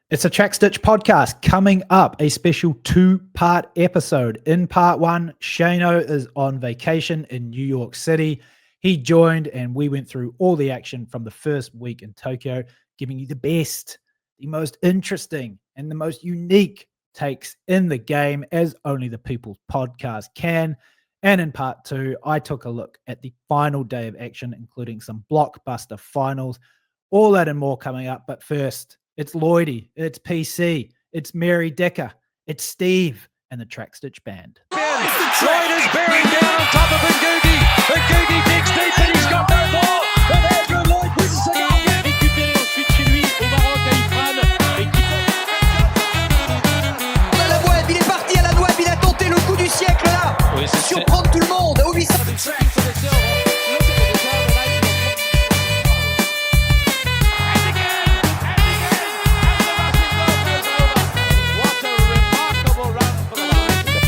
It's a Track Stitch podcast coming up, a special two-part episode. In part one, Shano is on vacation in New York City. He joined and we went through all the action from the first week in Tokyo, giving you the best, the most interesting, and the most unique takes in the game, as only the People's Podcast can. And in part two, I took a look at the final day of action, including some blockbuster finals. All that and more coming up. But first, it's Lloydie, it's PC, it's Mary Decker, it's Steve, and the Track Stitch Band. Lloyd is bearing down on top of Ngugi. Ngugi digs deep and he's got no ball. And Andrew Lloyd wins the second. Récupéré ensuite chez lui au Maroc à Ifrane. À la web, il est parti à la web, il a tenté le coup du siècle là. Oui, surprendre tout le monde. Au 800.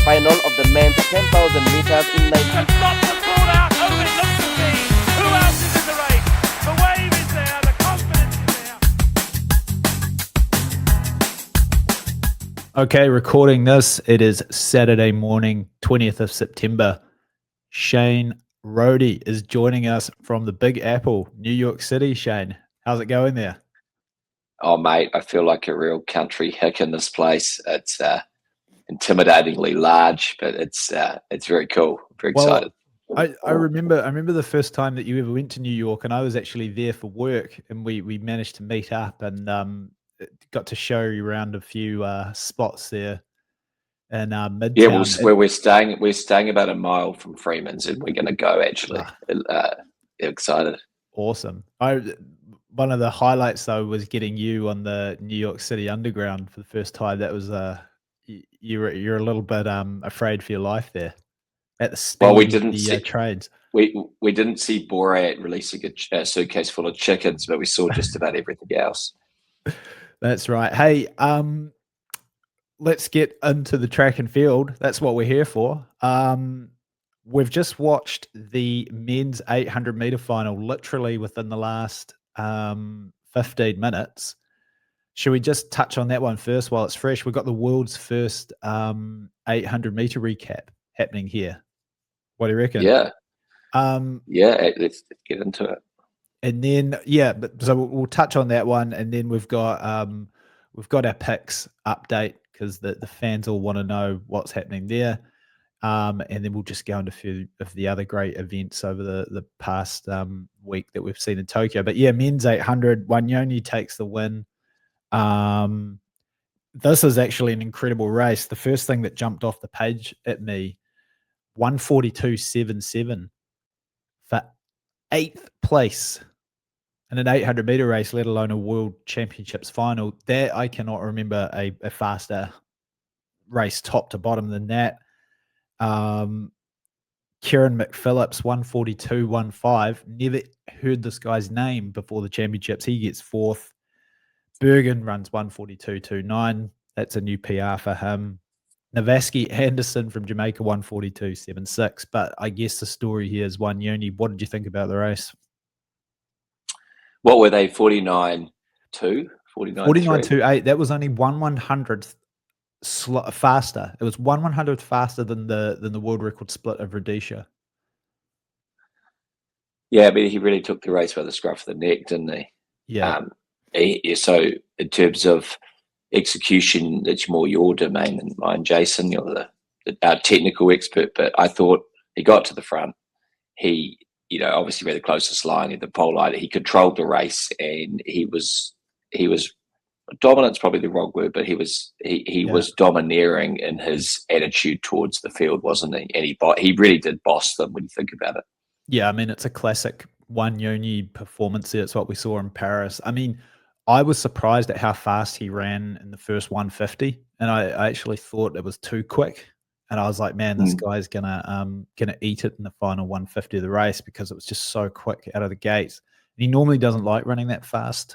Final of the men's 10,000 meters in 19. Not the ball out. Oh, it looks to be. Who else is in the race? The wave is there. The confidence is there. Okay, recording this. It is Saturday morning, 20th of September. Shane Rohde is joining us from the Big Apple, New York City. Shane, how's it going there? Oh, mate, I feel like a real country hick in this place. It's intimidatingly large, but it's very cool. Very excited. I remember the first time that you ever went to New York, and I was actually there for work, and we managed to meet up and got to show you around a few spots there in Midtown. Yeah, where we're staying about a mile from Freeman's, and we're going to go actually. Excited. Awesome. One of the highlights though was getting you on the New York City Underground for the first time. That was you're a little bit afraid for your life there at the speed. Well, we didn't see trains. We didn't see Borat releasing a suitcase full of chickens, but we saw just about everything else. That's right. Hey, let's get into the track and field. That's what we're here for. We've just watched the men's 800 meter final literally within the last 15 minutes. Should we just touch on that one first while it's fresh? We've got the world's first 800 meter recap happening here. What do you reckon? Yeah. Let's get into it. And then, so we'll touch on that one. And then we've got our picks update because the fans all want to know what's happening there. And then we'll just go into a few of the other great events over the past week that we've seen in Tokyo. But yeah, men's 800, Wanyoni takes the win. This is actually an incredible race. The first thing that jumped off the page at me, 142.77 for 8th place in an 800 meter race, let alone a world championships final. That I cannot remember a faster race top to bottom than that. Kieran McPhillips, 142.15. Never heard this guy's name before the championships. He gets 4th. Bergen runs 142.29. That's a new PR for him. Navaski Anderson from Jamaica, 142.76. But I guess the story here is Wanyoni. What did you think about the race? What were they? 49.2? 49.28. That was only 1/100th faster. It was 1/100th faster than the world record split of Rhodesia. Yeah, but he really took the race by the scruff of the neck, didn't he? Yeah. So in terms of execution, it's more your domain than mine, Jason. You're our technical expert, but I thought he got to the front. He, obviously ran the closest line in the pole line. He controlled the race, and he was dominant's probably the wrong word, but he was domineering in his attitude towards the field, wasn't he? And he really did boss them when you think about it. Yeah, I mean, it's a classic Wanyoni performance there. It's what we saw in Paris. I mean, I was surprised at how fast he ran in the first 150, and I actually thought it was too quick. And I was like, man, this guy's gonna eat it in the final 150 of the race because it was just so quick out of the gates. And he normally doesn't like running that fast,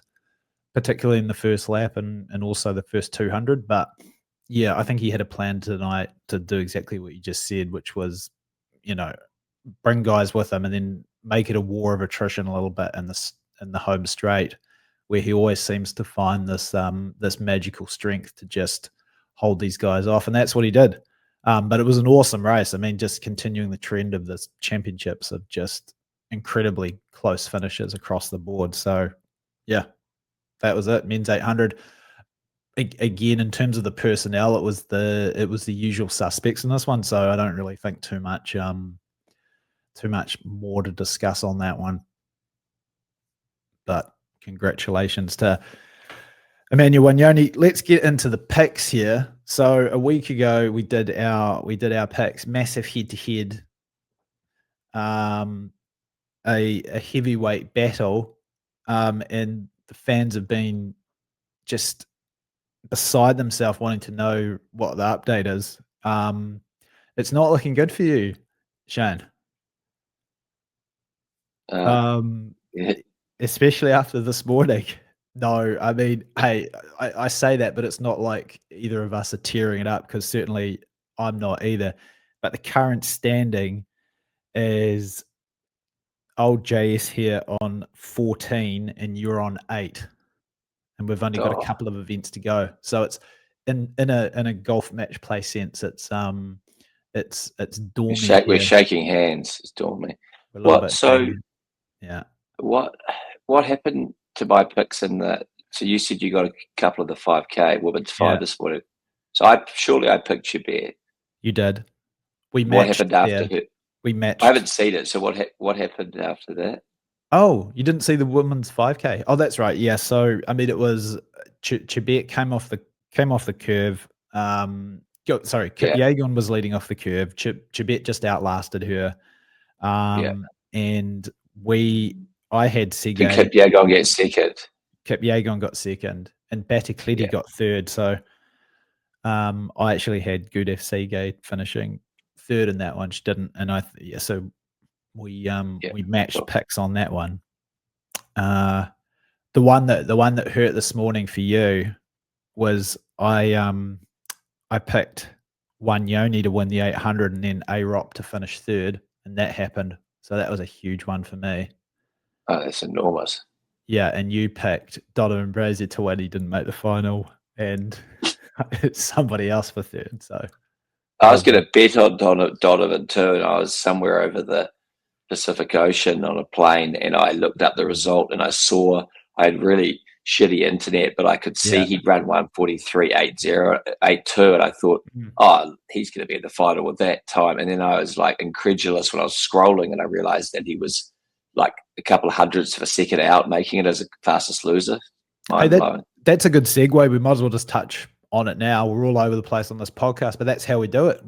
particularly in the first lap and also the first 200. But yeah, I think he had a plan tonight to do exactly what you just said, which was, bring guys with him and then make it a war of attrition a little bit in the home straight, where he always seems to find this magical strength to just hold these guys off, and that's what he did. But it was an awesome race. I mean, just continuing the trend of this championships of just incredibly close finishes across the board. So, yeah, that was it. Men's 800. Again, in terms of the personnel, it was the usual suspects in this one. So I don't really think too much more to discuss on that one. But congratulations to Emmanuel Wanyoni. Let's get into the picks here. So a week ago we did our picks, massive head-to-head, a heavyweight battle, and the fans have been just beside themselves wanting to know what the update is. It's not looking good for you, Shane. Especially after this morning. No, I mean, hey, I say that, but it's not like either of us are tearing it up, because certainly I'm not either. But the current standing is old JS here on 14 and you're on 8. And we've only got a couple of events to go. So it's in a golf match play sense, it's dormy. We're shaking hands. It's dormy. Yeah. What happened to my picks in the? So you said you got a couple of the 5K women's 5 this morning. So I picked Chibet. You did. We matched. What happened after her? We matched. I haven't seen it. So what happened after that? Oh, you didn't see the women's 5K? Oh, that's right. Yeah. So I mean, it was Chibet came off the curve. Kip Yegon was leading off the curve. Chibet just outlasted her. And I had Sige. Did Kip Yegon get second? Kip Yegon got second, and Batacleti got third. So I actually had Gudef Sige finishing third in that one. She didn't, and so we matched picks on that one. The one that hurt this morning for you was I picked Wanyoni to win the 800 and then A-Rop to finish third, and that happened. So that was a huge one for me. Oh, that's enormous. Yeah, and you picked Donovan Brazier to win. He didn't make the final, and somebody else for third. So I was going to bet on Donovan too, and I was somewhere over the Pacific Ocean on a plane, and I looked up the result, and I saw I had really shitty internet, but I could see he'd run 1:43.80.82, and I thought, he's going to be in the final with that time. And then I was like incredulous when I was scrolling, and I realized that he was like a couple of hundredths of a second out, making it as a fastest loser. That's a good segue. We might as well just touch on it now. We're all over the place on this podcast, but that's how we do it.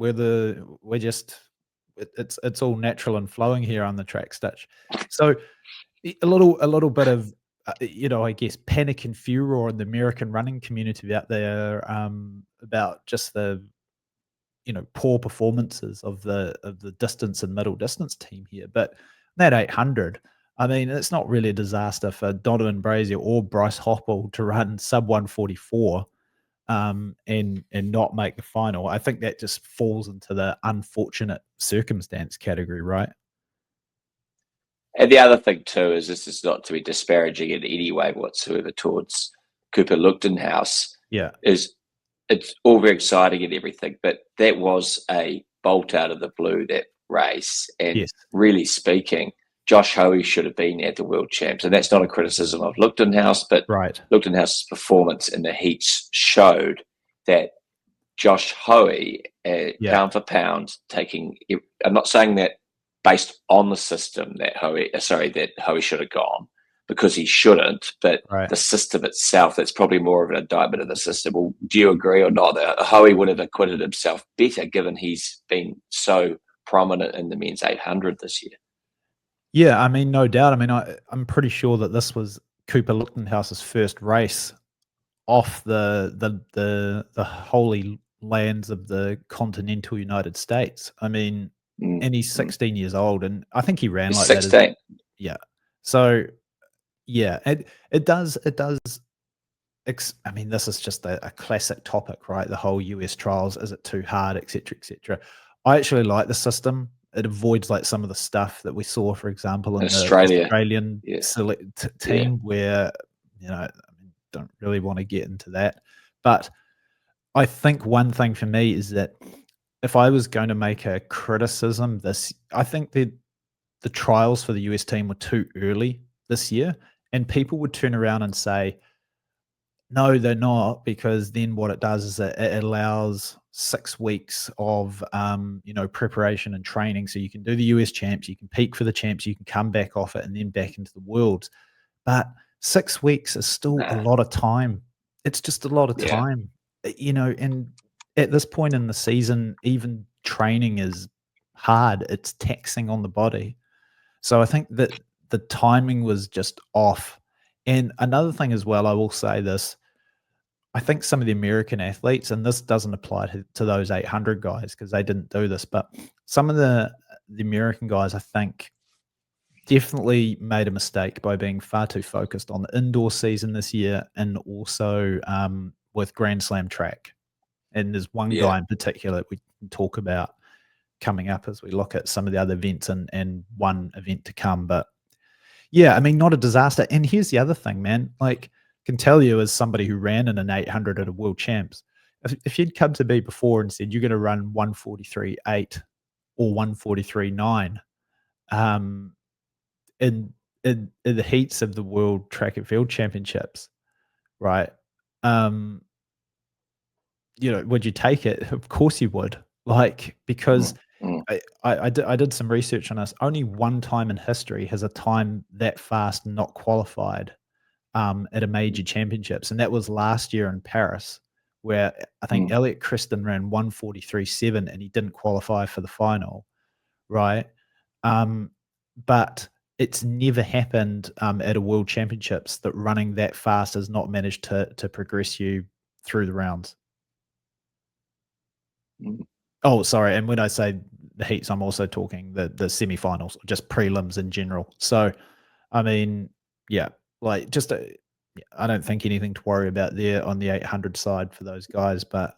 It's all natural and flowing here on the Track Stitch. So a little bit of I guess panic and furor in the American running community out there about just the poor performances of the distance and middle distance team here. But that 800, I mean, it's not really a disaster for Donovan Brazier or Bryce Hoppel to run sub 144 and not make the final. I think that just falls into the unfortunate circumstance category, right? And the other thing too is this is not to be disparaging in any way whatsoever towards Cooper Luchtenhaus. Yeah, it's all very exciting and everything, but that was a bolt out of the blue, that race. And really speaking, Josh Hoey should have been at the World Champs, and that's not a criticism of Luchtenhaus, but Luchtenhaus's performance in the heats showed that Josh Hoey, pound for pound, taking. I'm not saying that based on the system that Hoey should have gone, because he shouldn't, but the system itself, that's probably more of an indictment of the system. Well, do you agree or not that Hoey would have acquitted himself better, given he's been so prominent in the men's 800 this year? Yeah, I mean, no doubt. I mean, I'm pretty sure that this was Cooper Luchtenhaus's first race off the holy lands of the continental United States. I mean, and he's 16 years old, and I think he ran like 16. that. Yeah. So, yeah, it does. I mean, this is just a classic topic, right? The whole US trials, is it too hard, et cetera, et cetera. I actually like the system. It avoids like some of the stuff that we saw, for example, in the Australian select team, where don't really want to get into that. But I think one thing for me is that if I was going to make a criticism I think that the trials for the US team were too early this year, and people would turn around and say, no, they're not, because then what it does is it allows 6 weeks of preparation and training, so you can do the US champs, you can peak for the champs, you can come back off it, and then back into the worlds. But 6 weeks is still a lot of time. It's just a lot of time, and at this point in the season, even training is hard. It's taxing on the body. So I think that the timing was just off. And another thing as well, I will say this, I think some of the American athletes, and this doesn't apply to those 800 guys because they didn't do this, but some of the American guys, I think, definitely made a mistake by being far too focused on the indoor season this year, and also with Grand Slam track. And there's one guy in particular that we can talk about coming up as we look at some of the other events and one event to come. But yeah, I mean, not a disaster. And here's the other thing, man. Like, can tell you as somebody who ran in an 800 at a world champs, if you'd come to me before and said you're going to run 143.8 or 143.9 in the heats of the World Track and Field Championships, right? Would you take it? Of course you would. Like, because I did some research on this. Only one time in history has a time that fast not qualified at a major championships, and that was last year in Paris, where I think Elliot Christen ran 143.7 and he didn't qualify for the final, right? But it's never happened at a world championships that running that fast has not managed to progress you through the rounds. Oh, sorry. And when I say the heats, I'm also talking the semifinals, just prelims in general. So, I mean, yeah, like I don't think anything to worry about there on the 800 side for those guys. But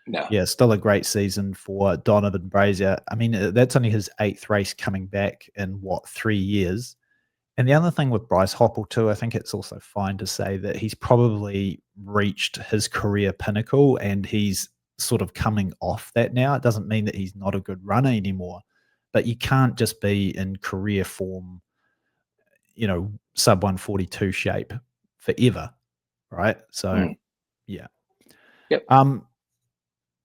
No. yeah, still a great season for Donovan Brazier. I mean, that's only his 8th race coming back in 3 years. And the other thing with Bryce Hoppel too, I think it's also fine to say that he's probably reached his career pinnacle and he's sort of coming off that now. It doesn't mean that he's not a good runner anymore, but you can't just be in career form, sub 142 shape forever, right? So, yeah. Yep.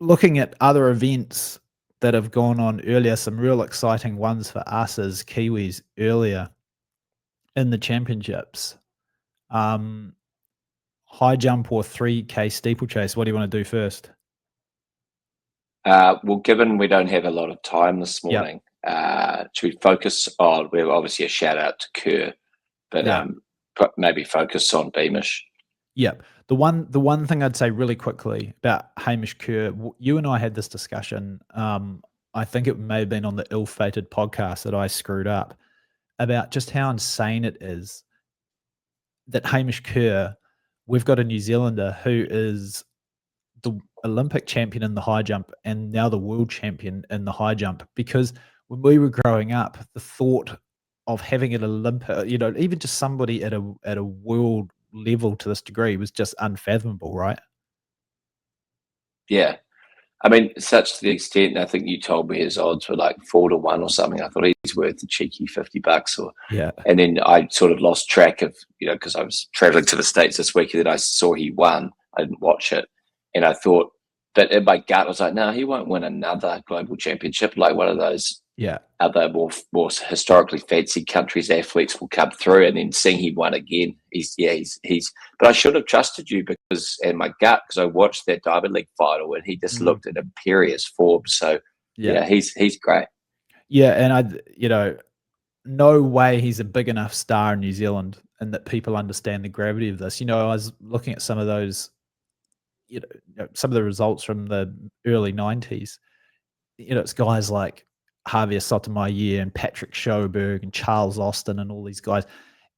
Looking at other events that have gone on earlier, some real exciting ones for us as Kiwis earlier in the championships. High jump or 3K steeplechase. What do you want to do first? Well, given we don't have a lot of time this morning, should we focus on, we have obviously a shout out to Kerr, but maybe focus on Beamish. Yep. The one thing I'd say really quickly about Hamish Kerr, you and I had this discussion. I think it may have been on the ill-fated podcast that I screwed up about just how insane it is that Hamish Kerr, we've got a New Zealander who is the Olympic champion in the high jump and now the world champion in the high jump. Because when we were growing up, the thought of having an Olympic, even just somebody at a world level to this degree was just unfathomable, right? Yeah. I mean, such to the extent, I think you told me his odds were like 4-1 or something. I thought he's worth a cheeky $50 or, and then I sort of lost track of, because I was traveling to the States this week and then I saw he won. I didn't watch it. And I thought, but in my gut, I was like, no, he won't win another global championship. Like one of those other more historically fancy countries' athletes will come through, and then seeing he won again. He's. But I should have trusted you in my gut, because I watched that Diamond League final and he just looked in imperious form. So he's great. Yeah, and no way he's a big enough star in New Zealand, and that people understand the gravity of this. I was looking at some of those. Some of the results from the early 90s, it's guys like Javier Sotomayor and Patrick Schoberg and Charles Austin and all these guys.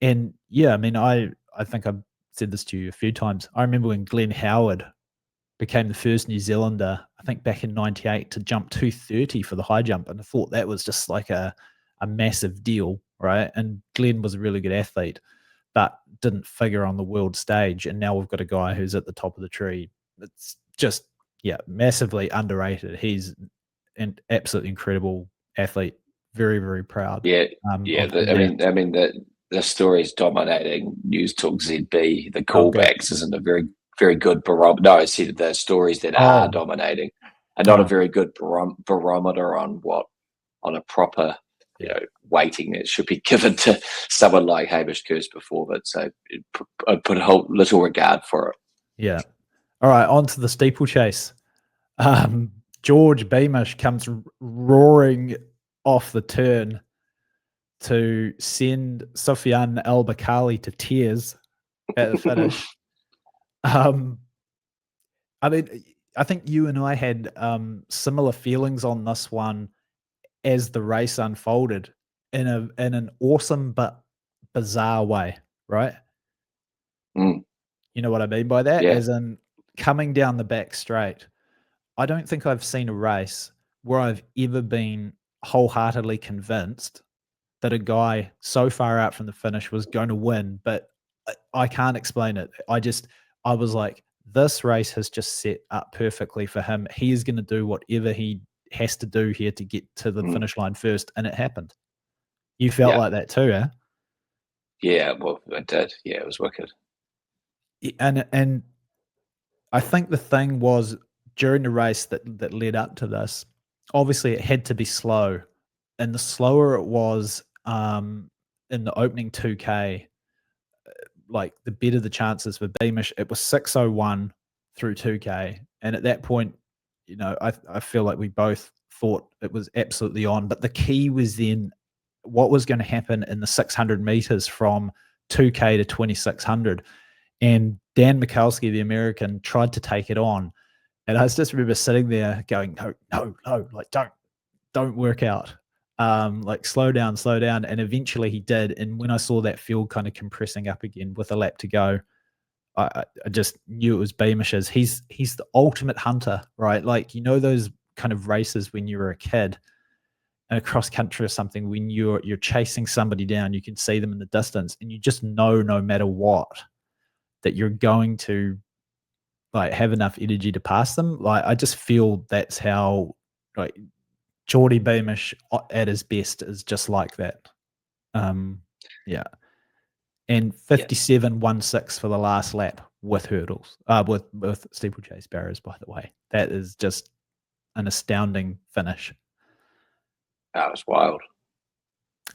And I mean, I think I've said this to you a few times. I remember when Glenn Howard became the first New Zealander, I think back in 98, to jump 230 for the high jump. And I thought that was just like a massive deal, right? And Glenn was a really good athlete. but didn't figure on the world stage. And now we've got a guy who's at the top of the tree. It's just, massively underrated. He's an absolutely incredible athlete. Very, very proud. Yeah, of yeah. him there. I mean, the story is dominating News Talk ZB. The Oh, good. callbacks isn't a very, very good barometer. No, I said the stories that are dominating are not a very good barometer on a proper, weighting that should be given to someone like Hamish Kersperformance. So I'd put a whole little regard for it. Yeah. All right, on to the steeplechase. George Beamish comes roaring off the turn to send Sufyan Al-Bakali to tears at the finish. I mean, I think you and I had similar feelings on this one as the race unfolded in an awesome but bizarre way, right? Mm. You know what I mean by that? Yeah. As in coming down the back straight. I don't think I've seen a race where I've ever been wholeheartedly convinced that a guy so far out from the finish was going to win, but I can't explain it. I was like, this race has just set up perfectly for him. He is going to do whatever he has to do here to get to the finish line first, and it happened. You felt like that too, eh? Yeah, well, I did. Yeah, it was wicked. And I think the thing was during the race that led up to this, obviously it had to be slow, and the slower it was in the opening 2K, like the better the chances for Beamish. It was 6:01 through 2K, and at that point, I feel like we both thought it was absolutely on. But the key was then what was going to happen in the 600 meters from 2K to 2600. And Dan Mikulski, the American, tried to take it on. And I just remember sitting there going, no, like don't work out. Like slow down. And eventually he did. And when I saw that field kind of compressing up again with a lap to go, I just knew it was Beamish's. He's the ultimate hunter, right? Like, those kind of races when you were a kid in a cross country or something, when you're chasing somebody down, you can see them in the distance, and you just know no matter what that you're going to like have enough energy to pass them. Like, I just feel that's how like Geordie Beamish at his best is just like that. Yeah. And 57.16 for the last lap with hurdles, with steeplechase barriers, by the way. That is just an astounding finish. That was wild.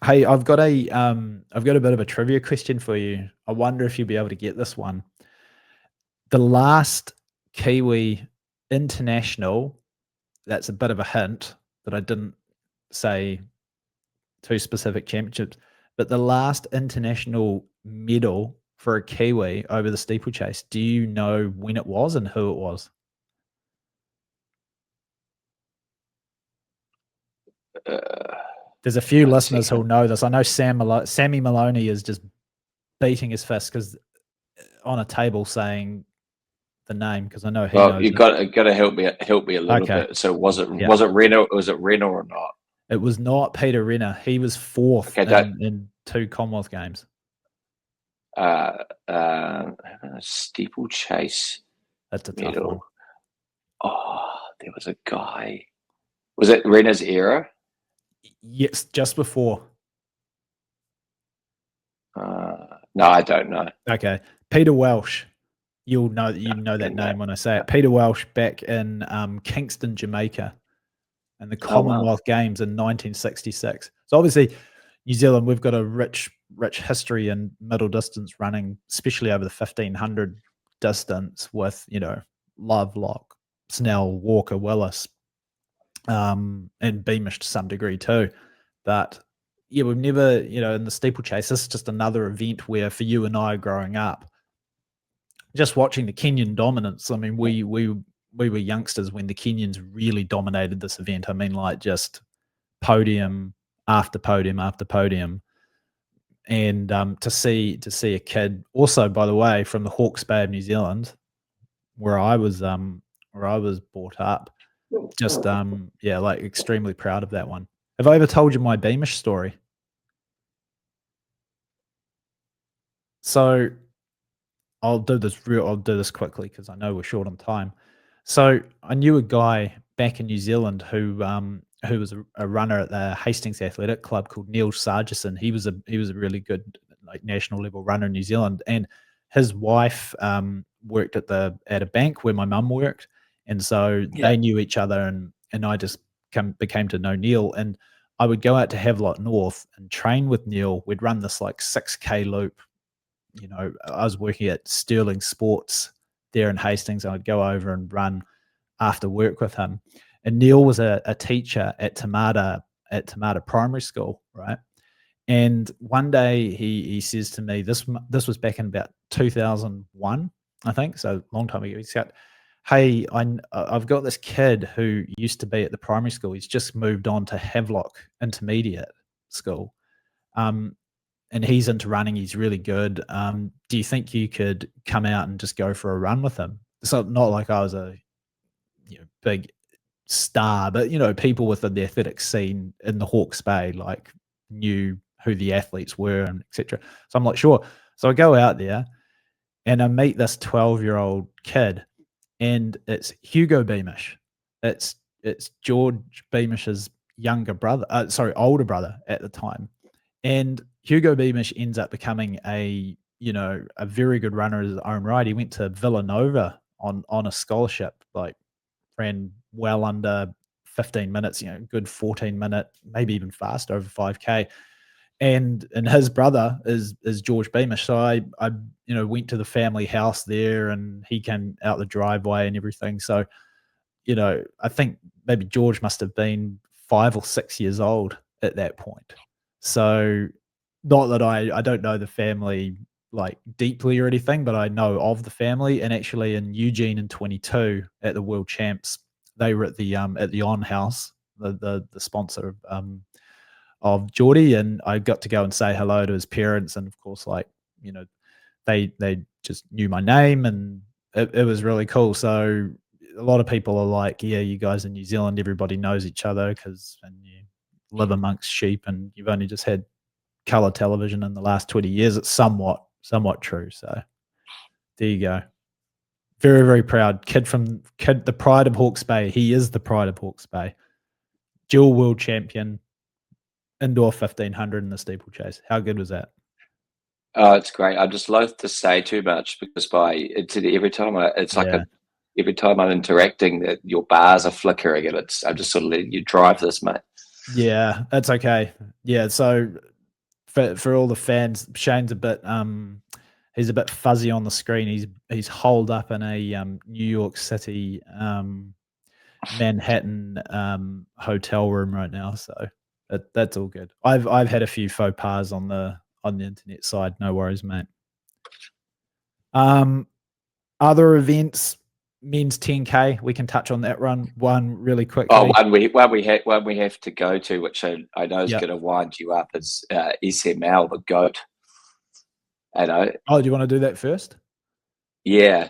Hey, I've got a bit of a trivia question for you. I wonder if you'll be able to get this one. The last Kiwi international, that's a bit of a hint that I didn't say two specific championships, but the last international medal for a Kiwi over the steeplechase, do you know when it was and who it was? There's a few listeners who'll know this. I know Sammy Maloney is just beating his fist because on a table saying the name, because I know he knows. You've got to help me a little bit. So was it Renner? Was it Renner or not? It was not Peter Renner. He was fourth in 2 Commonwealth Games. Steeplechase. That's a tough one. Oh, there was a guy. Was it Renner's era? Yes, just before. No, I don't know. Okay, Peter Welsh. You'll know that name when I say it. Peter Welsh back in Kingston, Jamaica, in the Commonwealth Games in 1966. So obviously, New Zealand, we've got a rich history in middle distance running, especially over the 1500 distance with Lovelock, Snell, Walker, Willis, and Beamish to some degree too. But yeah, we've never, in the steeplechase, this is just another event where for you and I growing up, just watching the Kenyan dominance. I mean, we were youngsters when the Kenyans really dominated this event. I mean, like just podium after podium after podium. And to see a kid also, by the way, from the Hawke's Bay of New Zealand, where I was brought up, just like extremely proud of that one. Have I ever told you my Beamish story? So I'll do this quickly because I know we're short on time. So I knew a guy back in New Zealand who was a runner at the Hastings Athletic Club called Neil Sargison. He was a really good like national level runner in New Zealand, and his wife worked at a bank where my mum worked, and so they knew each other, and I just became to know Neil, and I would go out to Havelock North and train with Neil. We'd run this like 6K loop. I was working at Sterling Sports there in Hastings, and I'd go over and run after work with him. And Neil was a teacher at Tamata Primary School, right? And one day he says to me, this was back in about 2001, I think, so a long time ago. He said, "Hey, I've got this kid who used to be at the primary school. He's just moved on to Havelock Intermediate School. And he's into running. He's really good. Do you think you could come out and just go for a run with him?" So not like I was a big star, but people within the athletics scene in the Hawke's Bay like knew who the athletes were and etc. So I'm like, sure. So I go out there and I meet this 12-year-old kid, and it's Hugo Beamish. It's George Beamish's older brother at the time. And Hugo Beamish ends up becoming a very good runner in his own right. He went to Villanova on a scholarship, like ran well under 15 minutes, good 14-minute, maybe even faster, over 5K. And his brother is George Beamish. So I went to the family house there, and he came out the driveway and everything. So, I think maybe George must have been 5 or 6 years old at that point. So not that I don't know the family like deeply or anything, but I know of the family. And actually in Eugene in 22 at the World Champs, they were at the On House, the sponsor of Geordie, and I got to go and say hello to his parents, and of course, they just knew my name, and it was really cool. So a lot of people are like, yeah, you guys in New Zealand, everybody knows each other and you live amongst sheep, and you've only just had color television in the last 20 years. It's somewhat true. So there you go. Very, very proud kid, the pride of Hawke's Bay. He is the pride of Hawke's Bay. Dual world champion, indoor 1500 in the steeplechase. How good was that? Oh, it's great. I'm just loath to say too much because every time I'm interacting, that your bars are flickering, and I'm just sort of letting you drive this, mate. Yeah, that's okay. Yeah, so for all the fans, Shane's a bit he's a bit fuzzy on the screen. He's holed up in a New York City Manhattan hotel room right now, so that's all good. I've had a few faux pas on the internet side. No worries, mate. Other events, men's 10K. We can touch on that one really quickly. Oh, one we have to go to, which I know is going to wind you up, is SML, the GOAT. Oh, do you want to do that first? Yeah.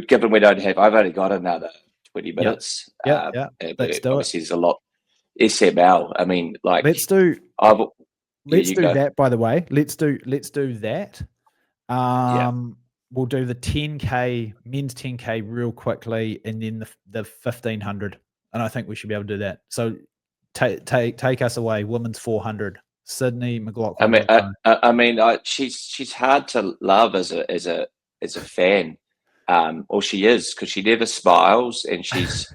Given I've only got another 20 minutes. Yeah. Let's do obviously, there's a lot. SML. I mean, like, let's do that. That, by the way. Let's do that. We'll do the 10K, men's 10K real quickly, and then the 1500. And I think we should be able to do that. So take us away. Women's 400. Sydney McLaughlin. She's hard to love as a fan, or she is, because she never smiles, and she's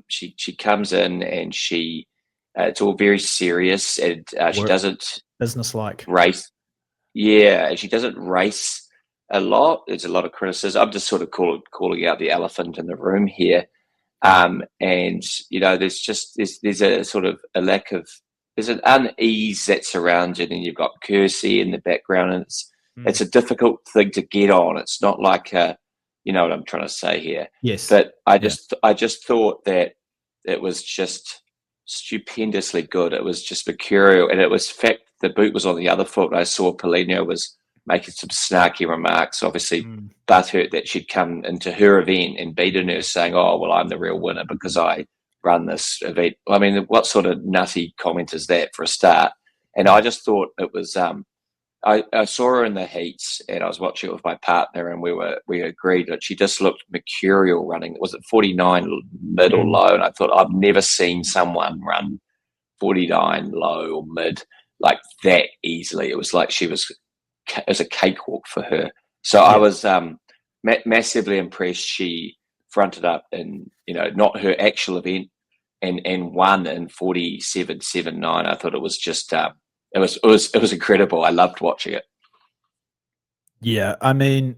she comes in and she it's all very serious, and she doesn't businesslike race. Yeah, and she doesn't race a lot. There's a lot of criticism. I'm just sort of calling out the elephant in the room here, and there's a sort of a lack of. There's an unease that surrounds it, and you've got Kersey in the background, and it's a difficult thing to get on. It's not like you know what I'm trying to say here. Yes. But I just thought that it was just stupendously good. It was just mercurial, and it was fact the boot was on the other foot. I saw Polino was making some snarky remarks, obviously butthurt that she'd come into her event and beaten her, saying, "Oh, well, I'm the real winner because I run this event." I mean, what sort of nutty comment is that for a start? And I just thought it was I saw her in the heats, and I was watching it with my partner, and we agreed that she just looked mercurial running. Was it 49 mid or low? And I thought, I've never seen someone run 49 low or mid like that easily. It was like it was a cakewalk for her. So I was massively impressed. She fronted up in, not her actual event, and won in 47.79. I thought it was just it was incredible. I loved watching it. Yeah, I mean,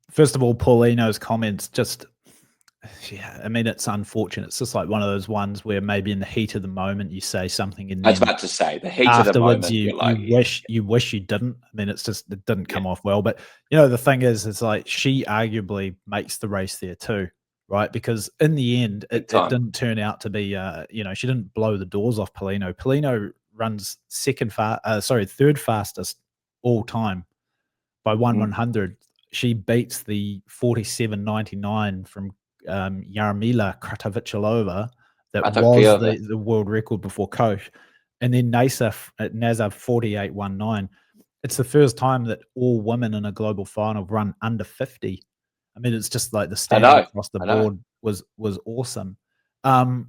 first of all, Paulino's comments just, I mean, it's unfortunate. It's just like one of those ones where maybe in the heat of the moment you say something, and I was about to say, the heat of the afterwards moment, you wish you didn't. I mean, it didn't come off well. But the thing is, it's like she arguably makes the race there too, right? Because in the end, it didn't turn out to be. She didn't blow the doors off Paulino. Paulino runs third fastest all time by 1/100. She beats the 47.99 from Jarmila Kratovichilova that was the world record before Koch. And then Nazar 48.19. It's the first time that all women in a global final run under 50. I mean, it's just like the standard across the board was awesome. I mean,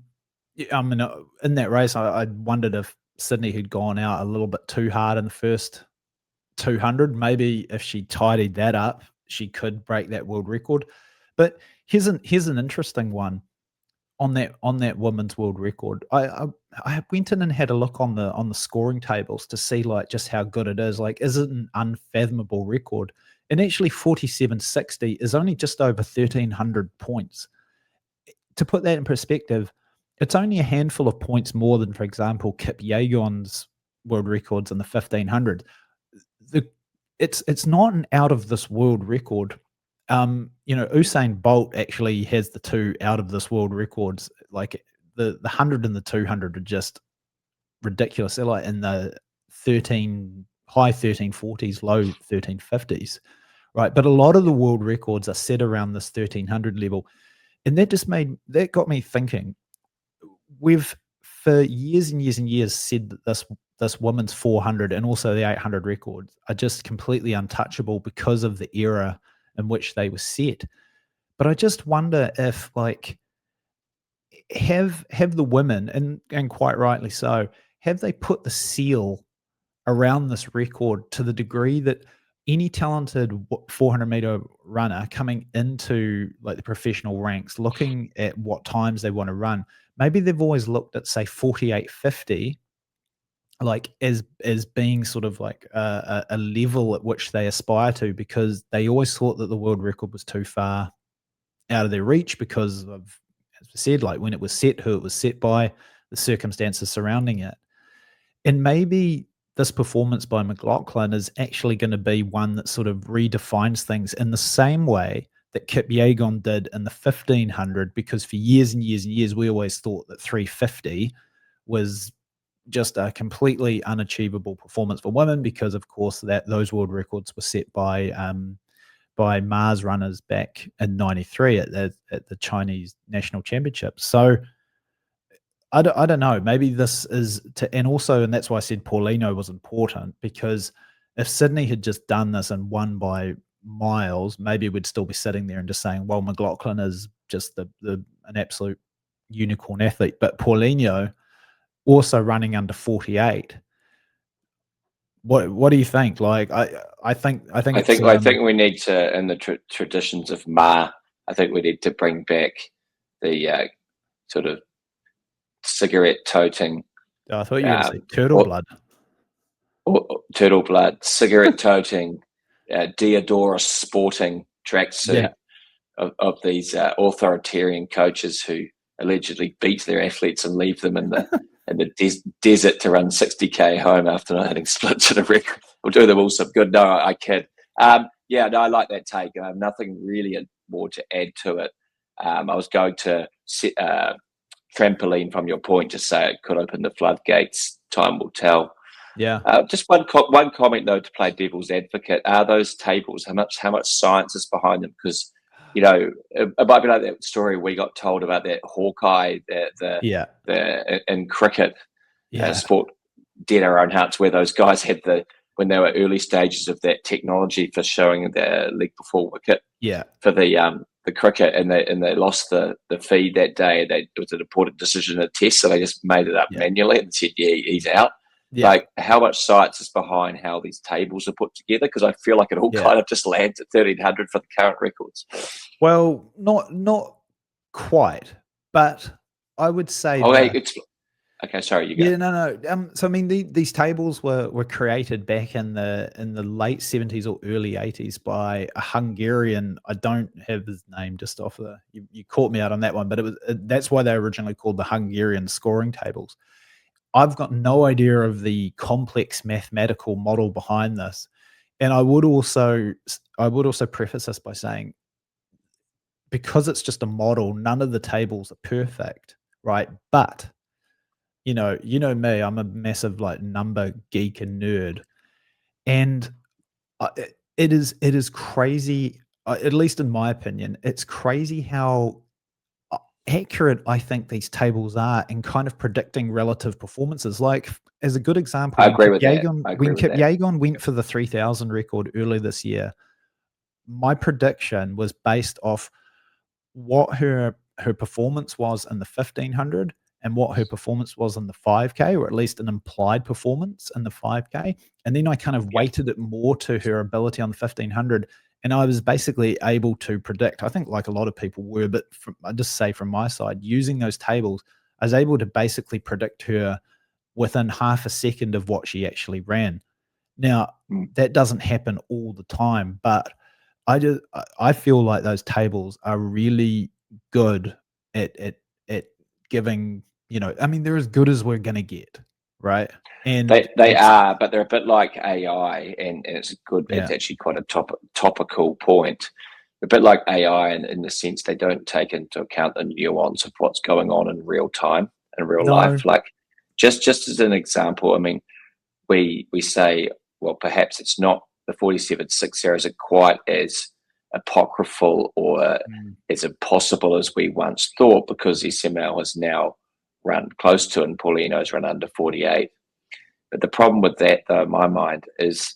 in that race, I wondered if Sydney had gone out a little bit too hard in the first 200. Maybe if she tidied that up, she could break that world record. But here's an interesting one on that women's world record. I went in and had a look on the scoring tables to see like just how good it is. Like, is it an unfathomable record? And actually 47.60 is only just over 1,300 points. To put that in perspective, it's only a handful of points more than, for example, Kip Yegon's world records in the 1,500. It's not an out of this world record. Usain Bolt actually has the two out of this world records. Like the 100 and the 200 are just ridiculous. They're like in the high 1340s, low 1350s, right? But a lot of the world records are set around this 1300 level, and that got me thinking. We've for years and years and years said that this women's 400 and also the 800 records are just completely untouchable because of the era in which they were set. But I just wonder if like have the women, and quite rightly so, have they put the seal around this record to the degree that any talented 400 meter runner coming into like the professional ranks, looking at what times they want to run, maybe they've always looked at say 48.50 like as being sort of like a level at which they aspire to, because they always thought that the world record was too far out of their reach because of, as we said, like when it was set, who it was set by, the circumstances surrounding it. And maybe this performance by McLaughlin is actually going to be one that sort of redefines things in the same way that Kip Yegon did in the 1500, because for years and years and years, we always thought that 350 was just a completely unachievable performance for women because, of course, that those world records were set by Mars runners back in '93 at the Chinese National Championships. So I don't know. Maybe this is and that's why I said Paulino was important, because if Sydney had just done this and won by miles, maybe we'd still be sitting there and just saying, well, McLaughlin is just an absolute unicorn athlete, but Paulino also running under 48. What do you think? Like, I think we need to, in the traditions of Ma, I think we need to bring back the sort of cigarette toting. Oh, I thought you were going to say turtle blood. Or turtle blood, cigarette toting, Deodora sporting tracksuit of these authoritarian coaches who allegedly beat their athletes and leave them in the desert to run 60k home after not having split to the record. We'll do them all some good. No, I kid. I like that take. Nothing really more to add to it. I was going to set trampoline from your point to say it could open the floodgates. Time will tell. Yeah. Just one comment though, to play devil's advocate. Are those tables, how much science is behind them? Because it might be like that story we got told about that Hawkeye, in cricket sport, dead our own hearts, where those guys had when they were early stages of that technology for showing the leg before wicket for the cricket, and they lost the feed that day. It was an important decision in a test, so they just made it up manually and said, he's out. Yeah. Like, how much science is behind how these tables are put together? Because I feel like it all kind of just lands at 1,300 for the current records. Well, not quite, but I would say okay, sorry, you go. Yeah, no. So I mean, these tables were created back in the late 70s or early 80s by a Hungarian. I don't have his name just off you caught me out on that one, but that's why they were originally called the Hungarian scoring tables. I've got no idea of the complex mathematical model behind this, and I would also preface this by saying, because it's just a model, none of the tables are perfect, right? But you know me, I'm a massive like number geek and nerd, and it is crazy. At least in my opinion, it's crazy how accurate I think these tables are in kind of predicting relative performances. Like, as a good example, I agree with that. When Kip Yeagon went for the 3,000 record early this year, my prediction was based off what her performance was in the 1,500 and what her performance was in the 5K, or at least an implied performance in the 5K. And then I kind of weighted it more to her ability on the 1,500. And I was basically able to predict, I think like a lot of people were, but I just say from my side, using those tables, I was able to basically predict her within half a second of what she actually ran. Now, that doesn't happen all the time, but I feel like those tables are really good at giving, I mean, they're as good as we're going to get, right? And they are, but they're a bit like AI, and it's good. Yeah. It's actually quite a topical point. A bit like AI in the sense they don't take into account the nuance of what's going on in real time and real life. Like, just as an example, I mean, we say, well, perhaps it's not, the 47.6 there isn't quite as apocryphal or as impossible as we once thought, because SML has now run close to it and Paulino's run under 48. But the problem with that, though, in my mind, is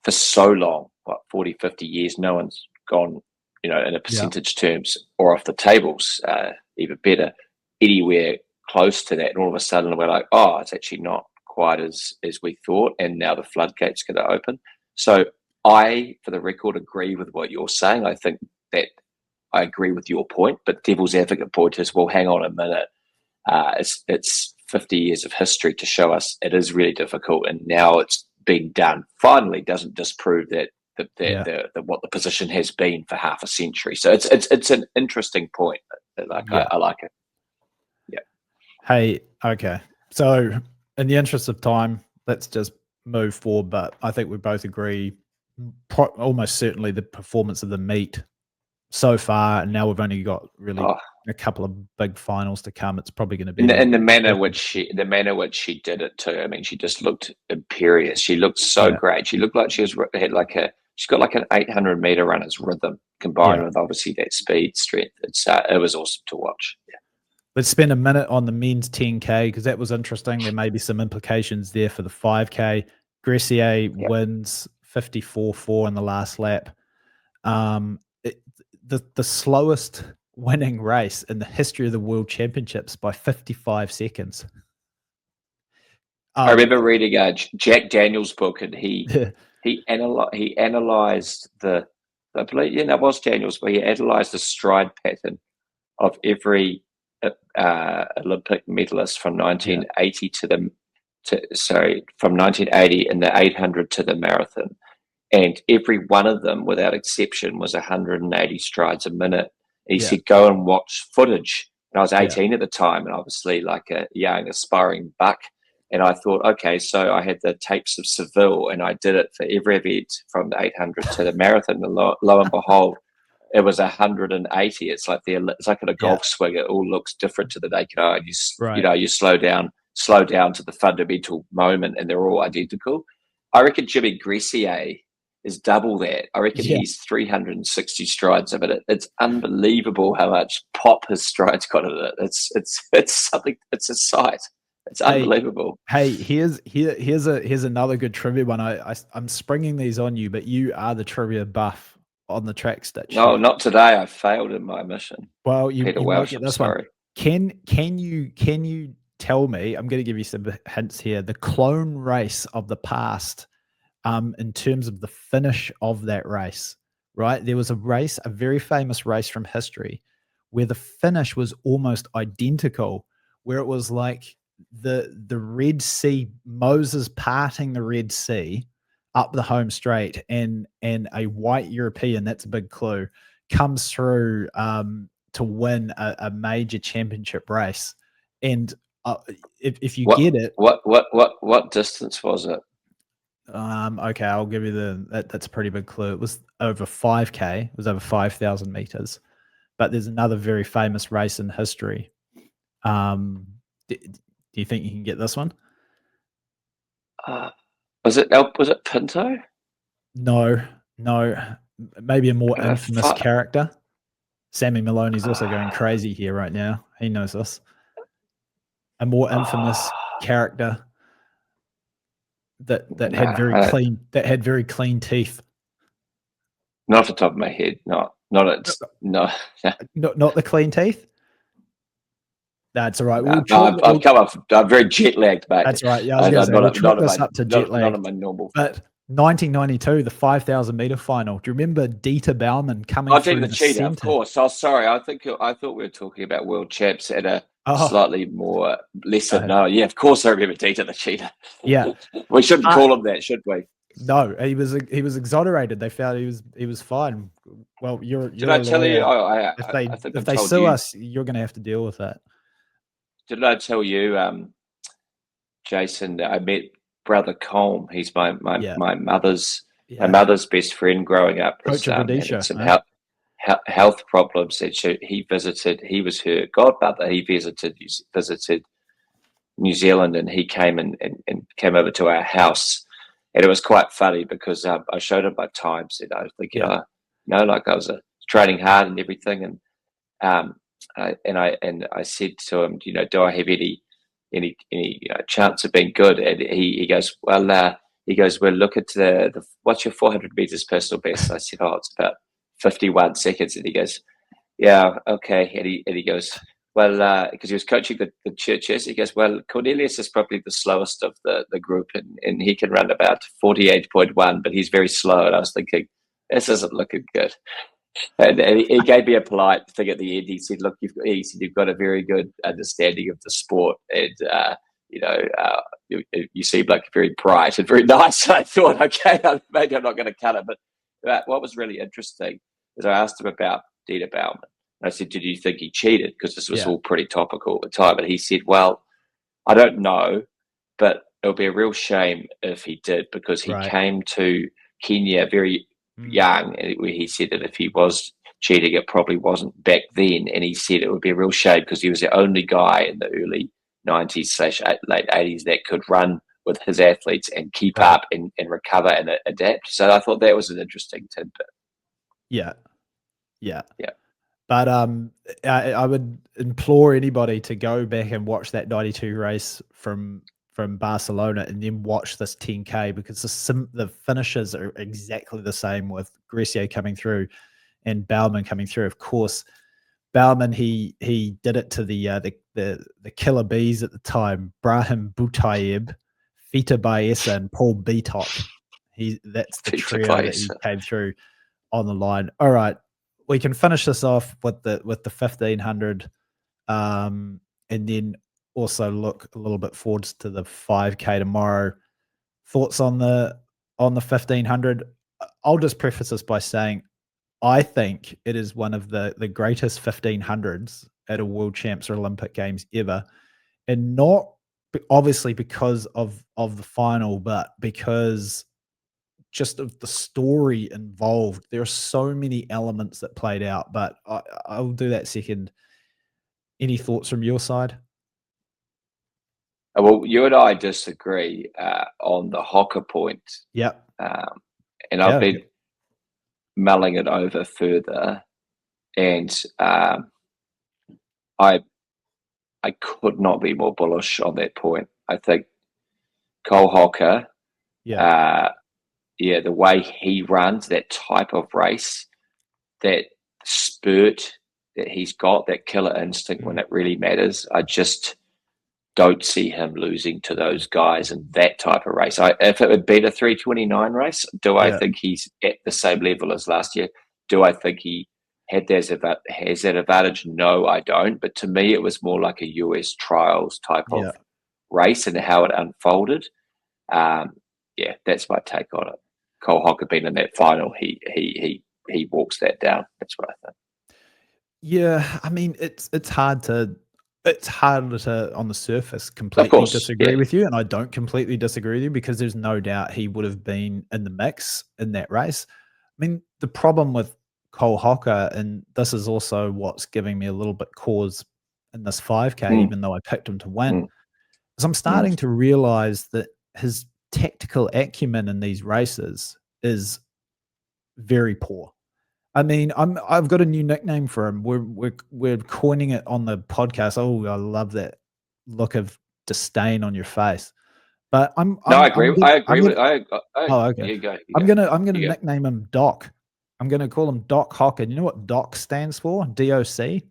for so long, 40, 50 years, no one's gone, in a percentage terms or off the tables, even better, anywhere close to that. And all of a sudden we're like, oh, it's actually not quite as we thought. And now the floodgate's going to open. So I, for the record, agree with what you're saying. I think that I agree with your point, but devil's advocate point is, well, hang on a minute. It's 50 years of history to show us it is really difficult, and now it's being done. Finally, doesn't disprove that what the position has been for half a century. So it's an interesting point. I like it. Yeah. Hey, okay. So in the interest of time, let's just move forward. But I think we both agree, almost certainly the performance of the meet so far, and now we've only got really a couple of big finals to come. It's probably going to be in the manner which she did it too. I mean, she just looked imperious. She looked so great. She looked like she's got like an 800 meter runner's rhythm combined with obviously that speed, strength. It was awesome to watch. Yeah. Let's spend a minute on the men's 10K, because that was interesting. There may be some implications there for the 5K. Gressier wins 54.4 in the last lap. The slowest winning race in the history of the World Championships by 55 seconds. I remember reading Jack Daniels' book, and he analyzed the, I believe, it was Daniels, but he analyzed the stride pattern of every Olympic medalist from 1980 from 1980 in the 800 to the marathon. And every one of them, without exception, was 180 strides a minute. And he said, go and watch footage. And I was 18 at the time, and obviously like a young, aspiring buck. And I thought, okay, so I had the tapes of Seville, and I did it for every event from the 800 to the marathon. And lo and behold, it was 180. It's like at a golf swing. It all looks different to the naked eye. You slow down to the fundamental moment, and they're all identical. I reckon Jimmy Gressier is double that. I reckon he's 360 strides a minute. It's unbelievable how much pop his strides got in it. It's something. It's a sight. It's unbelievable. Hey, here's another good trivia one. I'm springing these on you, but you are the trivia buff on the Track Stitch. No, not today. I failed in my mission. Well, you Peter might Welsh, get I'm this one. sorry. Can you tell me? I'm going to give you some hints here. The clone race of the past, in terms of the finish of that race, right? There was a race, a very famous race from history, where the finish was almost identical, where it was like the Red Sea, Moses parting the Red Sea up the home straight, and a white European, that's a big clue, comes through to win a major championship race. And if you get it, What distance was it? okay, I'll give you that's a pretty big clue. It was over 5K. It was over 5,000 meters. But there's another very famous race in history. Do you think you can get this one? Was it Pinto? No. Maybe a more infamous character. Sammy Maloney's also going crazy here right now. He knows this. A more infamous character that had very clean teeth. Not off the top of my head. No. Not the clean teeth. That's all right. I've come up. I'm very jet lagged, mate. That's right. Yeah, I was going to say, we'll chalk this up to jet lag. Not on my normal. But 1992, the 5,000 meter final. Do you remember Dieter Baumann coming through the cheetah? Center? Of course. Oh, sorry. I thought we were talking about world champs at a slightly more lesser. No, yeah, of course I remember Dieter the cheetah. Yeah, we shouldn't call him that, should we? No, he was exonerated. They found he was fine. Well, you're Did I tell you? If they sue us, you're going to have to deal with that. Did I tell you, Jason? I met Brother Colm. He's my mother's best friend growing up. Coach of Rhodesia, some health problems, and he visited. He was her godmother. He visited New Zealand, and he came and came over to our house, and it was quite funny because I showed him my times, and I was thinking, like I was training hard and everything, and I said to him, do I have any chance of being good? And he goes, well, look at the what's your 400 meters personal best? I said, it's about 51 seconds. And he goes, yeah, okay. And he goes, well, because he was coaching the churches, he goes, well, Cornelius is probably the slowest of the group, and he can run about 48.1, but he's very slow. And I was thinking, this isn't looking good. And he gave me a polite thing at the end. He said, look, you've got a very good understanding of the sport, and you seem like very bright and very nice. I thought, okay, maybe I'm not going to cut it. But what was really interesting is I asked him about Dieter Baumann. And I said, did you think he cheated? Because this was all pretty topical at the time. And he said, well, I don't know, but it would be a real shame if he did, because he came to Kenya very young, and he said that if he was cheating, it probably wasn't back then. And he said it would be a real shame because he was the only guy in the early 90s/late 80s that could run with his athletes and keep up and recover and adapt. So I thought that was an interesting tidbit. Yeah. But I would implore anybody to go back and watch that 92 race from Barcelona, and then watch this 10K, because the finishes are exactly the same, with Gressier coming through and Baumann coming through. Of course, Baumann, he did it to the killer bees at the time: Brahim Boutayeb, Fita Baessa, and Paul Beatok. That's the trio that he came through on the line. All right, we can finish this off with the 1500, and then also look a little bit forwards to the 5K tomorrow. Thoughts on the 1500? I'll just preface this by saying I think it is one of the greatest 1500s at a World Champs or Olympic Games ever, and not obviously because of the final, but because just of the story involved. There are so many elements that played out, but I'll do that second. Any thoughts from your side? Well, you and I disagree on the hoccer point. Yep. And I've been mulling it over further, and I I could not be more bullish on that point. I think Cole Hocker, the way he runs that type of race, that spurt that he's got, that killer instinct when it really matters, I just don't see him losing to those guys in that type of race. If it would be the 3:29 race, do I think he's at the same level as last year? Do I think he has that advantage? No, I don't. But to me, it was more like a US trials type of race and how it unfolded. That's my take on it. Cole Hocker being in that final, he walks that down. That's what I think. Yeah, I mean, it's harder to on the surface completely disagree with you, and I don't completely disagree with you because there's no doubt he would have been in the mix in that race. I mean, the problem with Cole Hocker, and this is also what's giving me a little bit cause in this 5K, even though I picked him to win, is I'm starting to realize that his tactical acumen in these races is very poor. I mean, I've got a new nickname for him. We're coining it on the podcast. Oh, I love that look of disdain on your face. But I agree with. Oh, okay. You go. I'm gonna nickname him Doc. I'm gonna call him Doc Hocker. You know what Doc stands for? DOC,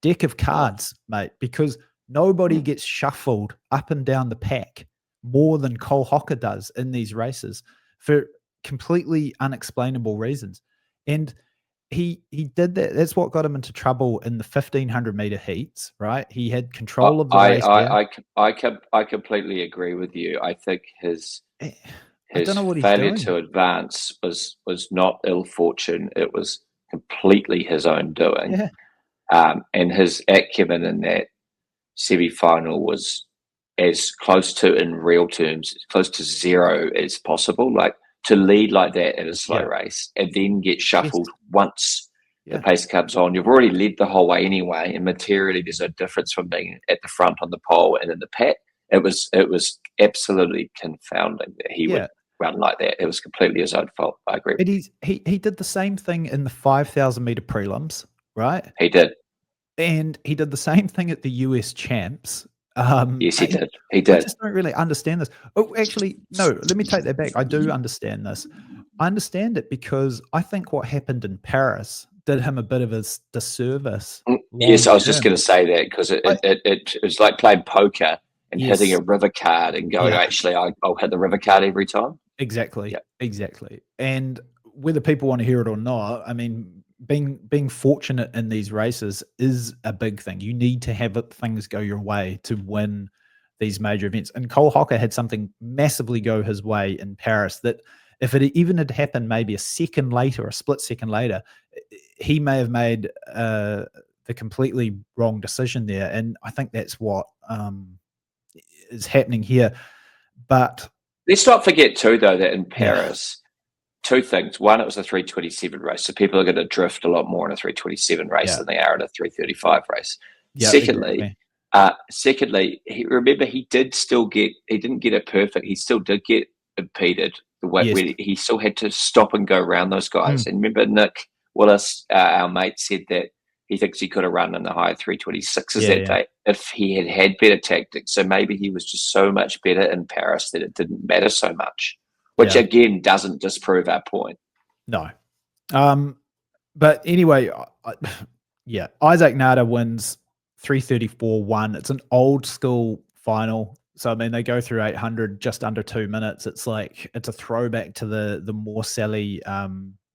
deck of cards, mate. Because nobody gets shuffled up and down the pack more than Cole Hocker does in these races for completely unexplainable reasons, and he did that. That's what got him into trouble in the 1500 meter heats, right? He had control of the race. I completely agree with you. I think his failure to advance was not ill fortune. It was completely his own doing. And his acumen in that semi-final was as close to, in real terms, as close to zero as possible. Like, to lead like that in a slow race and then get shuffled once the pace comes on. You've already led the whole way anyway, and materially there's no difference from being at the front on the pole and in the pack. It was absolutely confounding that he would run like that. It was completely his own fault. I agree. And he did the same thing in the 5,000 meter prelims, right? He did. And he did the same thing at the US champs. Yes, he did. He did. I just don't really understand this. Oh, actually, no, let me take that back. I do understand this. I understand it because I think what happened in Paris did him a bit of a disservice. Yes, I was just going to say that because it was like playing poker and hitting a river card and going, actually, I'll hit the river card every time. Exactly. Exactly. And whether people want to hear it or not, I mean, being fortunate in these races is a big thing. You need to have things go your way to win these major events. And Cole Hocker had something massively go his way in Paris that if it even had happened maybe a second later, a split second later, he may have made the completely wrong decision there. And I think that's what is happening here. But let's not forget too, though, that in Paris, two things. One, it was a 3:27 race, so people are going to drift a lot more in a 3:27 race than they are in a 3:35 race. Secondly, he didn't get it perfect. He still did get impeded. Where he still had to stop and go around those guys. And remember, Nick Willis, our mate, said that he thinks he could have run in the high 3:26s that day if he had better tactics. So maybe he was just so much better in Paris that it didn't matter so much. Which again doesn't disprove our point. No. But anyway, Isaac Nada wins 3:34.1. It's an old school final. So I mean they go through 800 just under 2 minutes. It's like it's a throwback to the Morcelli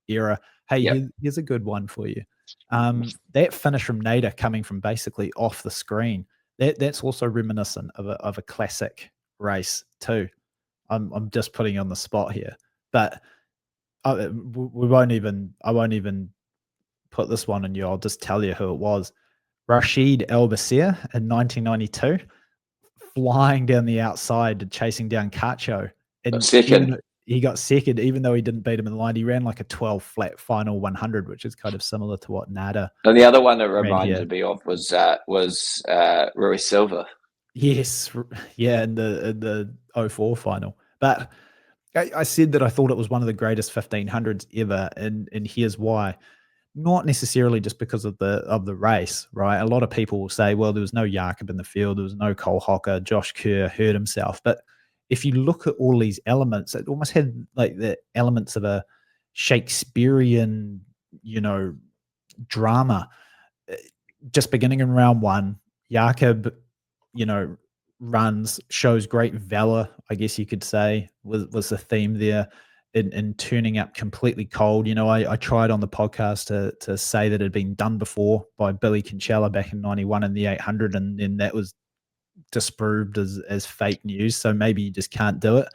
era. Hey, here's a good one for you. That finish from Nada coming from basically off the screen. That's also reminiscent of a classic race too. I'm just putting you on the spot here, but I won't even put this one on you. I'll just tell you who it was. Rashid El Basir in 1992, flying down the outside, chasing down Cacho. And he got second, even though he didn't beat him in the line. He ran like a 12 flat final 100, which is kind of similar to what Nada. And the other one that reminded me of was Rui Silva. Yes, in the 04 final. But I said that I thought it was one of the greatest 1500s ever, and here's why. not necessarily just because of the race, right? A lot of people will say, well, there was no Jakob in the field, there was no Cole Hocker, Josh Kerr hurt himself. But if you look at all these elements, it almost had like the elements of a Shakespearean, drama. Just beginning in round one, Jakob, shows great valor, I guess you could say, was the theme there in turning up completely cold. I tried on the podcast to say that it had been done before by Billy Kinsella back in 91 in the 800, and then that was disproved as fake news. So maybe you just can't do it.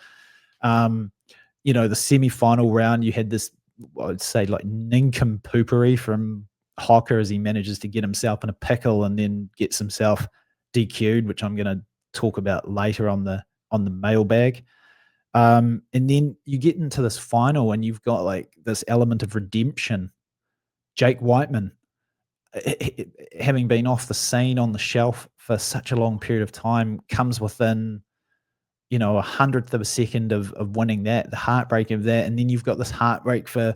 The semi-final round, you had this, I would say, like nincompoopery from Hocker as he manages to get himself in a pickle and then gets himself DQ'd, which I'm going to talk about later on the mailbag. And then you get into this final and you've got like this element of redemption. Jake Whiteman, having been off the scene on the shelf for such a long period of time, comes within, a 100th of a second of winning that, the heartbreak of that. And then you've got this heartbreak for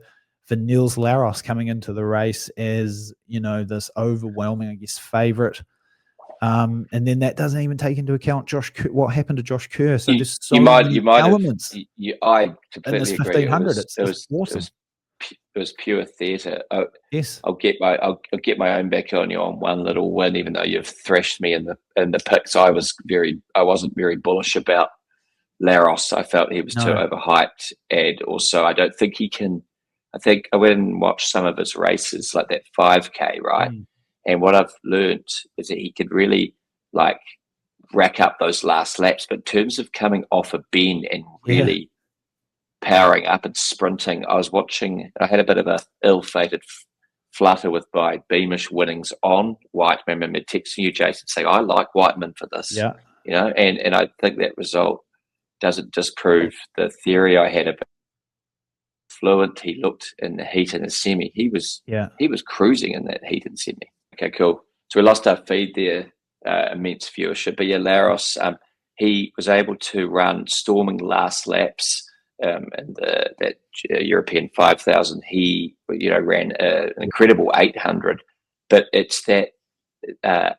Niels Laros coming into the race as, this overwhelming, I guess, favorite. And then that doesn't even take into account what happened to Josh Kerr. So just so many elements. I completely in this agree. 1500, it's awesome. It was pure theatre. Yes, I'll get my own back on you on one little win, even though you've thrashed me in the picks. I wasn't very bullish about Laros. I felt he was too overhyped, and also I don't think he can. I think I went and watched some of his races, like that 5K, right? And what I've learned is that he could really like rack up those last laps. But in terms of coming off a bend and really powering up and sprinting, I was watching. I had a bit of a ill-fated flutter with my Beamish winnings on Whiteman. I remember texting you, Jason, saying I like Whiteman for this. Yeah, and I think that result doesn't disprove the theory I had about fluent he looked in the heat and the semi. He was cruising in that heat and semi. Okay, cool. So we lost our feed there, immense viewership. But yeah, Laros, he was able to run storming last laps in that European 5,000. He ran an incredible 800. But it's that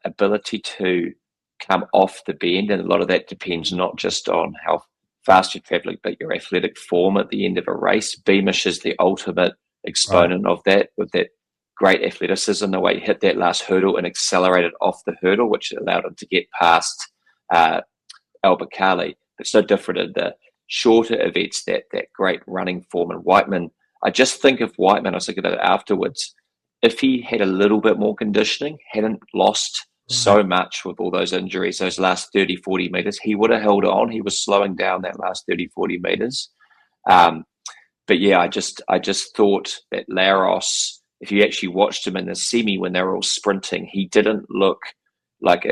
ability to come off the bend, and a lot of that depends not just on how fast you're traveling, but your athletic form at the end of a race. Beamish is the ultimate exponent of that, with that great athleticism, the way he hit that last hurdle and accelerated off the hurdle, which allowed him to get past Al-Bakali. It's so different in the shorter events, that great running form. And Whiteman, I just think of Whiteman, I was thinking about it afterwards, if he had a little bit more conditioning, hadn't lost so much with all those injuries, those last 30, 40 meters, he would have held on. He was slowing down that last 30, 40 meters. But yeah, I just thought that Laros, if you actually watched him in the semi when they were all sprinting, he didn't look head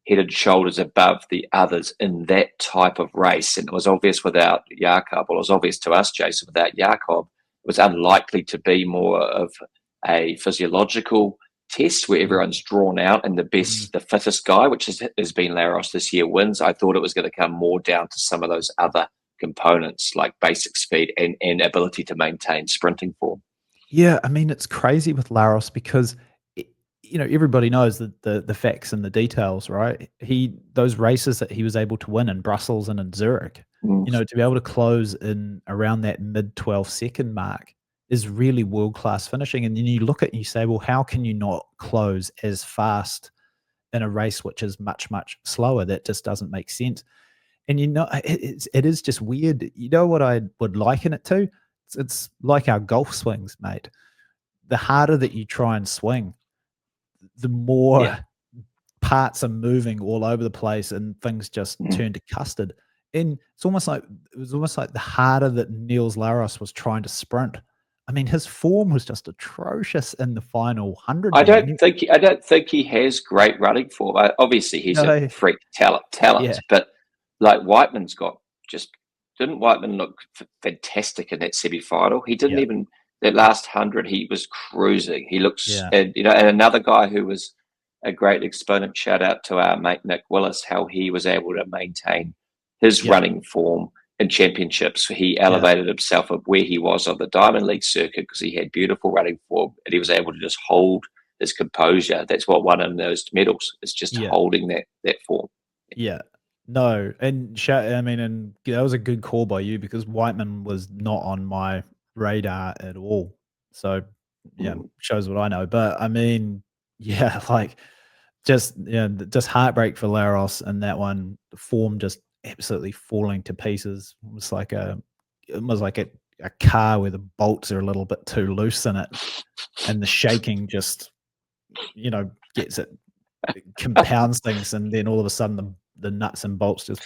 and shoulders above the others in that type of race. And it was obvious without Jakob, well, it was obvious to us, Jason, without Jakob, it was unlikely to be more of a physiological test where everyone's drawn out and the fittest guy, which has been Laros this year, wins. I thought it was going to come more down to some of those other components like basic speed and ability to maintain sprinting form. Yeah, I mean, it's crazy with Laros because everybody knows the facts and the details, right? Those races that he was able to win in Brussels and in Zurich, to be able to close in around that mid 12-second mark is really world-class finishing. And then you look at it and you say, well, how can you not close as fast in a race which is much, much slower? That just doesn't make sense. And it is just weird. You know what I would liken it to? It's like our golf swings, mate. The harder that you try and swing, the more parts are moving all over the place and things just turn to custard. And it was almost like the harder that Niels Laros was trying to sprint. I mean, his form was just atrocious in the final 100. I don't think he has great running form. Obviously, he's a freak talent. But like Whiteman's didn't Whiteman look fantastic in that semi-final? He didn't even that last 100. He was cruising. He looks, and another guy who was a great exponent. Shout out to our mate Nick Willis, how he was able to maintain his running form in championships. He elevated himself up where he was on the Diamond League circuit because he had beautiful running form and he was able to just hold his composure. That's what won him those medals. It's just holding that form. Yeah. No, and and that was a good call by you because Whiteman was not on my radar at all. So shows what I know. But I mean, like just heartbreak for Laros and that one. The form just absolutely falling to pieces. It was like a car where the bolts are a little bit too loose in it, and the shaking just gets it, compounds things, and then all of a sudden the nuts and bolts just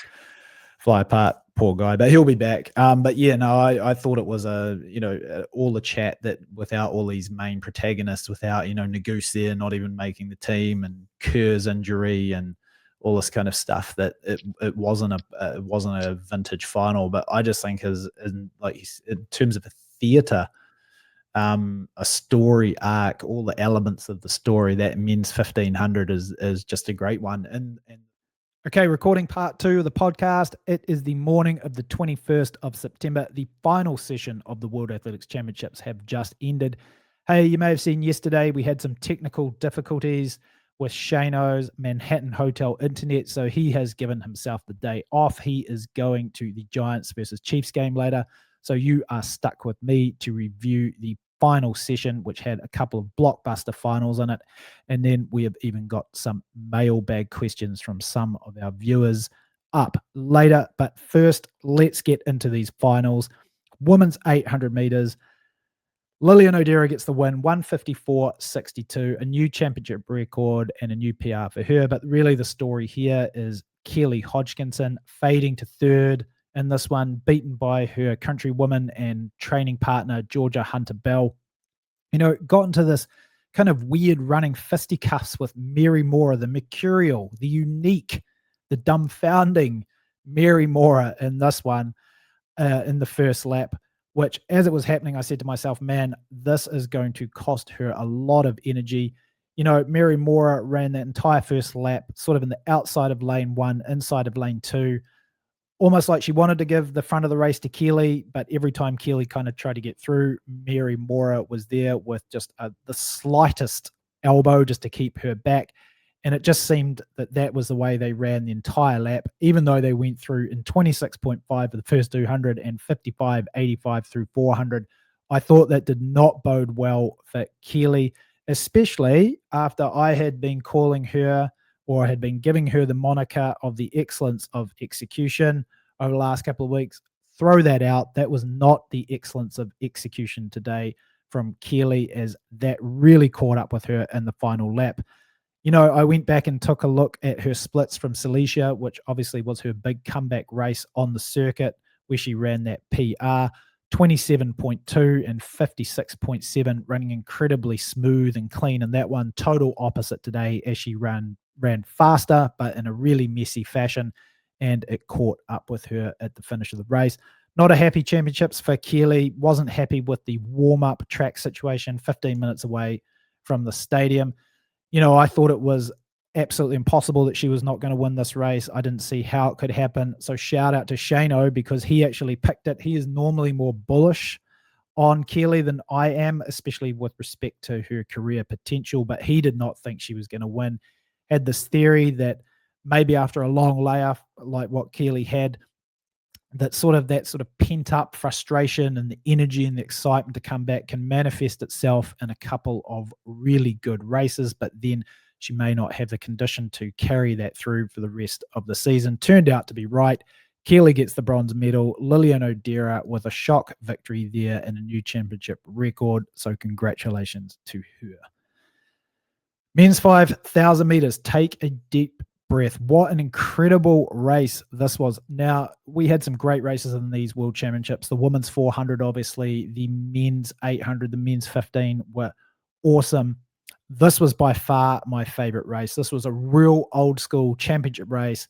fly apart. Poor guy, but he'll be back. But I thought it was all the chat that without all these main protagonists, without Nagus there not even making the team, and Kerr's injury and all this kind of stuff, that it wasn't a vintage final. But I just think in terms of a theatre, a story arc, all the elements of the story, that men's 1500 is just a great one. And okay, recording part 2 of the podcast. It is the morning of the 21st of September. The final session of the World Athletics Championships have just ended. Hey, you may have seen yesterday we had some technical difficulties with Shano's Manhattan Hotel internet, so he has given himself the day off. He is going to the Giants versus Chiefs game later, so you are stuck with me to review the final session, which had a couple of blockbuster finals in it. And then we have even got some mailbag questions from some of our viewers up later. But first, let's get into these finals. Women's 800 meters. Lillian O'Dera gets the win, 154.62, a new championship record and a new PR for her. But really the story here is Keely Hodgkinson fading to third in this one, beaten by her countrywoman and training partner, Georgia Hunter-Bell. Got into this kind of weird running fisticuffs with Mary Mora, the mercurial, the unique, the dumbfounding Mary Mora in this one in the first lap, which as it was happening, I said to myself, man, this is going to cost her a lot of energy. Mary Mora ran that entire first lap sort of in the outside of lane 1, inside of lane 2, almost like she wanted to give the front of the race to Keely, but every time Keely kind of tried to get through, Mary Mora was there with just the slightest elbow just to keep her back. And it just seemed that was the way they ran the entire lap, even though they went through in 26.5 for the first 200 and 55.85 through 400. I thought that did not bode well for Keely, especially after I had been calling her, or had been giving her the moniker of the excellence of execution over the last couple of weeks. Throw that out. That was not the excellence of execution today from Keely, as that really caught up with her in the final lap. I went back and took a look at her splits from Silesia, which obviously was her big comeback race on the circuit, where she ran that PR, 27.2 and 56.7, running incredibly smooth and clean in that one. Total opposite today, as she ran faster, but in a really messy fashion, and it caught up with her at the finish of the race. Not a happy championships for Keely. Wasn't happy with the warm-up track situation, 15 minutes away from the stadium. I thought it was absolutely impossible that she was not going to win this race. I didn't see how it could happen. So shout out to Shano, because he actually picked it. He is normally more bullish on Keely than I am, especially with respect to her career potential, but he did not think she was going to win. Had this theory that maybe after a long layoff like what Keely had, that sort of pent up frustration and the energy and the excitement to come back can manifest itself in a couple of really good races, but then she may not have the condition to carry that through for the rest of the season. Turned out to be right. Keely gets the bronze medal. Lillian O'Dera with a shock victory there and a new championship record. So congratulations to her. Men's 5,000 meters. Take a deep breath. What an incredible race this was. Now, we had some great races in these World Championships. The women's 400, obviously, the men's 800, the men's 15 were awesome. This was by far my favorite race. This was a real old school championship race,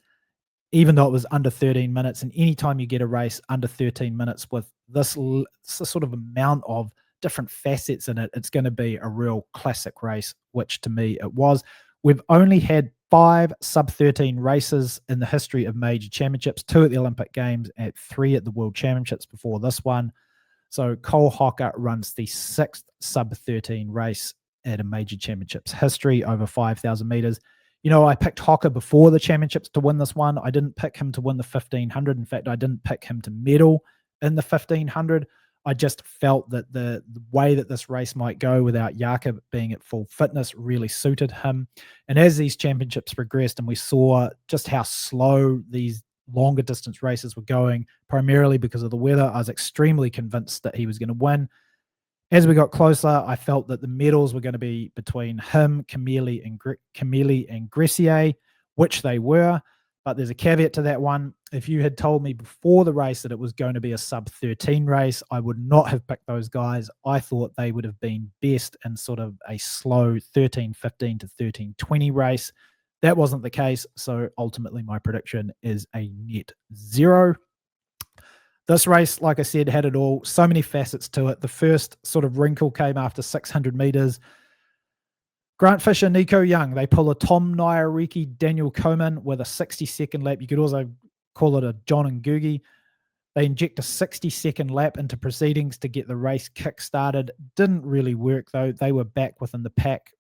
even though it was under 13 minutes. And anytime you get a race under 13 minutes with this sort of amount of different facets in it, it's going to be a real classic race, which to me it was. We've only had 5 sub-13 races in the history of major championships, 2 at the Olympic Games and 3 at the World Championships before this one. So Cole Hocker runs the 6th sub-13 race at a major championships history over 5,000 meters. I picked Hocker before the championships to win this one. I didn't pick him to win the 1,500. In fact, I didn't pick him to medal in the 1,500. I just felt that the way that this race might go without Jakob being at full fitness really suited him. And as these championships progressed and we saw just how slow these longer distance races were going, primarily because of the weather, I was extremely convinced that he was going to win. As we got closer, I felt that the medals were going to be between him, Camille and Gressier, which they were. But there's a caveat to that one. If you had told me before the race that it was going to be a sub-13 race, I would not have picked those guys. I thought they would have been best in sort of a slow 13:15 to 13:20 race. That wasn't the case. So ultimately, my prediction is a net 0. This race, like I said, had it all. So many facets to it. The first sort of wrinkle came after 600 meters. Grant Fisher, Nico Young, they pull a Tom Nairiki, Daniel Coman with a 60-second lap. You could also call it a John and Googie. They inject a 60-second lap into proceedings to get the race kick-started. Didn't really work, though. They were back within the pack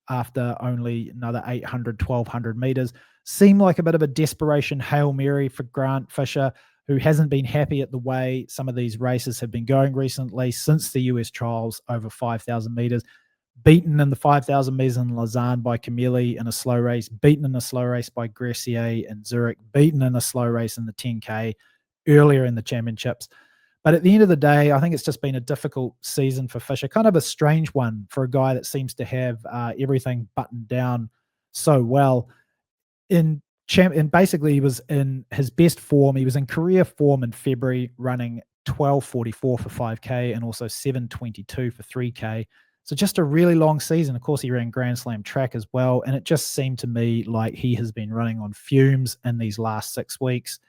after only another 800, 1,200 meters. Seemed like a bit of a desperation Hail Mary for Grant Fisher, who hasn't been happy at the way some of these races have been going recently since the US trials over 5,000 meters. Beaten in the 5,000 meters in Lausanne by Camille in a slow race, beaten in a slow race by Gressier in Zurich, beaten in a slow race in the 10K earlier in the championships. But at the end of the day, I think it's just been a difficult season for Fisher, kind of a strange one for a guy that seems to have everything buttoned down so well. And basically he was in his best form. He was in career form in February, running 12:44 for 5K and also 7:22 for 3K. So just a really long season. Of course, he ran Grand Slam track as well. And it just seemed to me like he has been running on fumes in these last 6 weeks.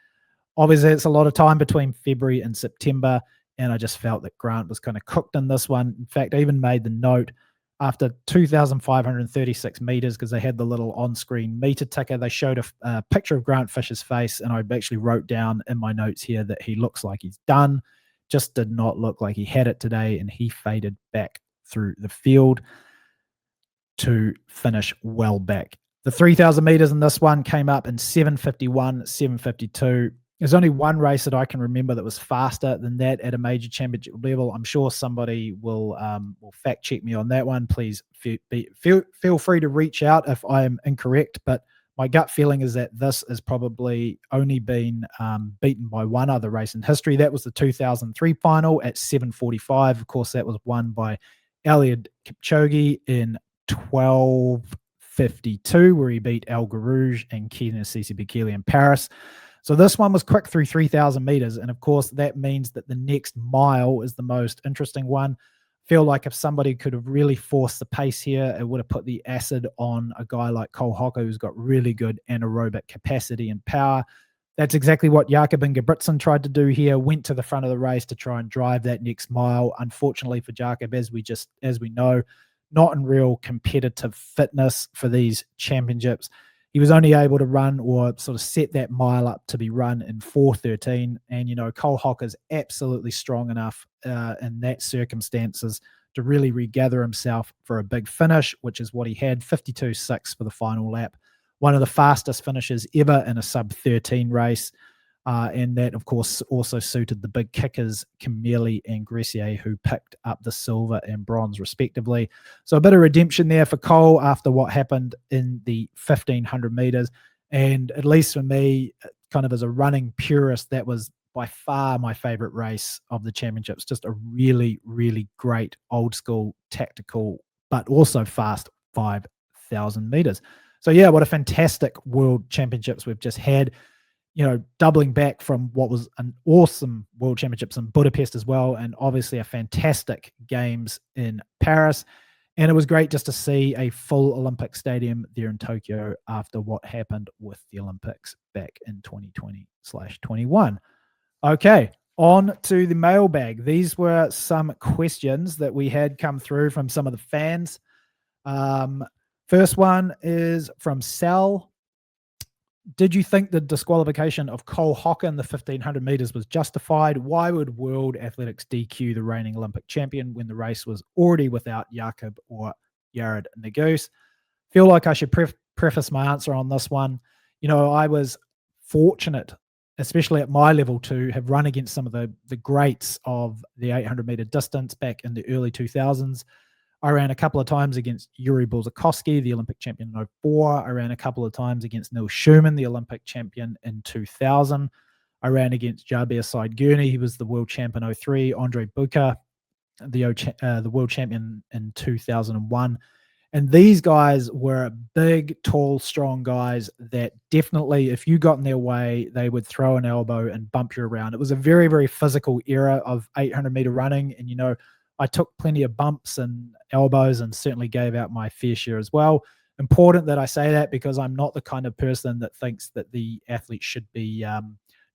Obviously, it's a lot of time between February and September. And I just felt that Grant was kind of cooked in this one. In fact, I even made the note after 2,536 meters, because they had the little on-screen meter ticker. They showed a picture of Grant Fisher's face. And I actually wrote down in my notes here that he looks like he's done. Just did not look like he had it today. And he faded back through the field to finish well back. The 3,000 meters in this one came up in 7:51, 7:52. There's only one race that I can remember that was faster than that at a major championship level. I'm sure somebody will fact check me on that one. Please feel free to reach out if I am incorrect, but my gut feeling is that this has probably only been beaten by one other race in history. That was the 2003 final at 7:45. Of course, that was won by Eliud Kipchoge in 12:52, where he beat El Garouge and Kenan Bekele in Paris. So this one was quick through 3,000 meters. And of course, that means that the next mile is the most interesting one. Feel like if somebody could have really forced the pace here, it would have put the acid on a guy like Cole Hocker, who's got really good anaerobic capacity and power. That's exactly what Jakob Ingebrigtsen tried to do here, went to the front of the race to try and drive that next mile. Unfortunately for Jakob, as we know, not in real competitive fitness for these championships. He was only able to run or sort of set that mile up to be run in 4:13. And, Cole Hocker's absolutely strong enough in that circumstances to really regather himself for a big finish, which is what he had, 52.6 for the final lap. One of the fastest finishes ever in a sub-13 race. And that, of course, also suited the big kickers, Camille and Gressier, who picked up the silver and bronze, respectively. So a bit of redemption there for Cole after what happened in the 1,500 meters. And at least for me, kind of as a running purist, that was by far my favorite race of the championships. Just a really, really great old school, tactical, but also fast 5,000 meters. So yeah, what a fantastic world championships we've just had. Doubling back from what was an awesome world championships in Budapest as well, and obviously a fantastic games in Paris. And it was great just to see a full Olympic stadium there in Tokyo after what happened with the Olympics back in 2020/21. Okay, on to the mailbag. These were some questions that we had come through from some of the fans. First one is from Sal. Did you think the disqualification of Cole Hocker in the 1500 meters was justified? Why would World Athletics DQ the reigning Olympic champion when the race was already without Jakob or Jared Naguse? Feel like I should preface my answer on this one. I was fortunate, especially at my level, to have run against some of the greats of the 800 meter distance back in the early 2000s. I ran a couple of times against Yuri Bulzakowski, the Olympic champion in 2004. I ran a couple of times against Neil Schumann, the Olympic champion in 2000. I ran against Jabir Said Gurney, he was the world champion in 2003. Andre Buka, the world champion in 2001. And these guys were big, tall, strong guys that definitely, if you got in their way, they would throw an elbow and bump you around. It was a very, very physical era of 800 meter running. And, I took plenty of bumps and elbows and certainly gave out my fair share as well. Important that I say that because I'm not the kind of person that thinks that the athletes should be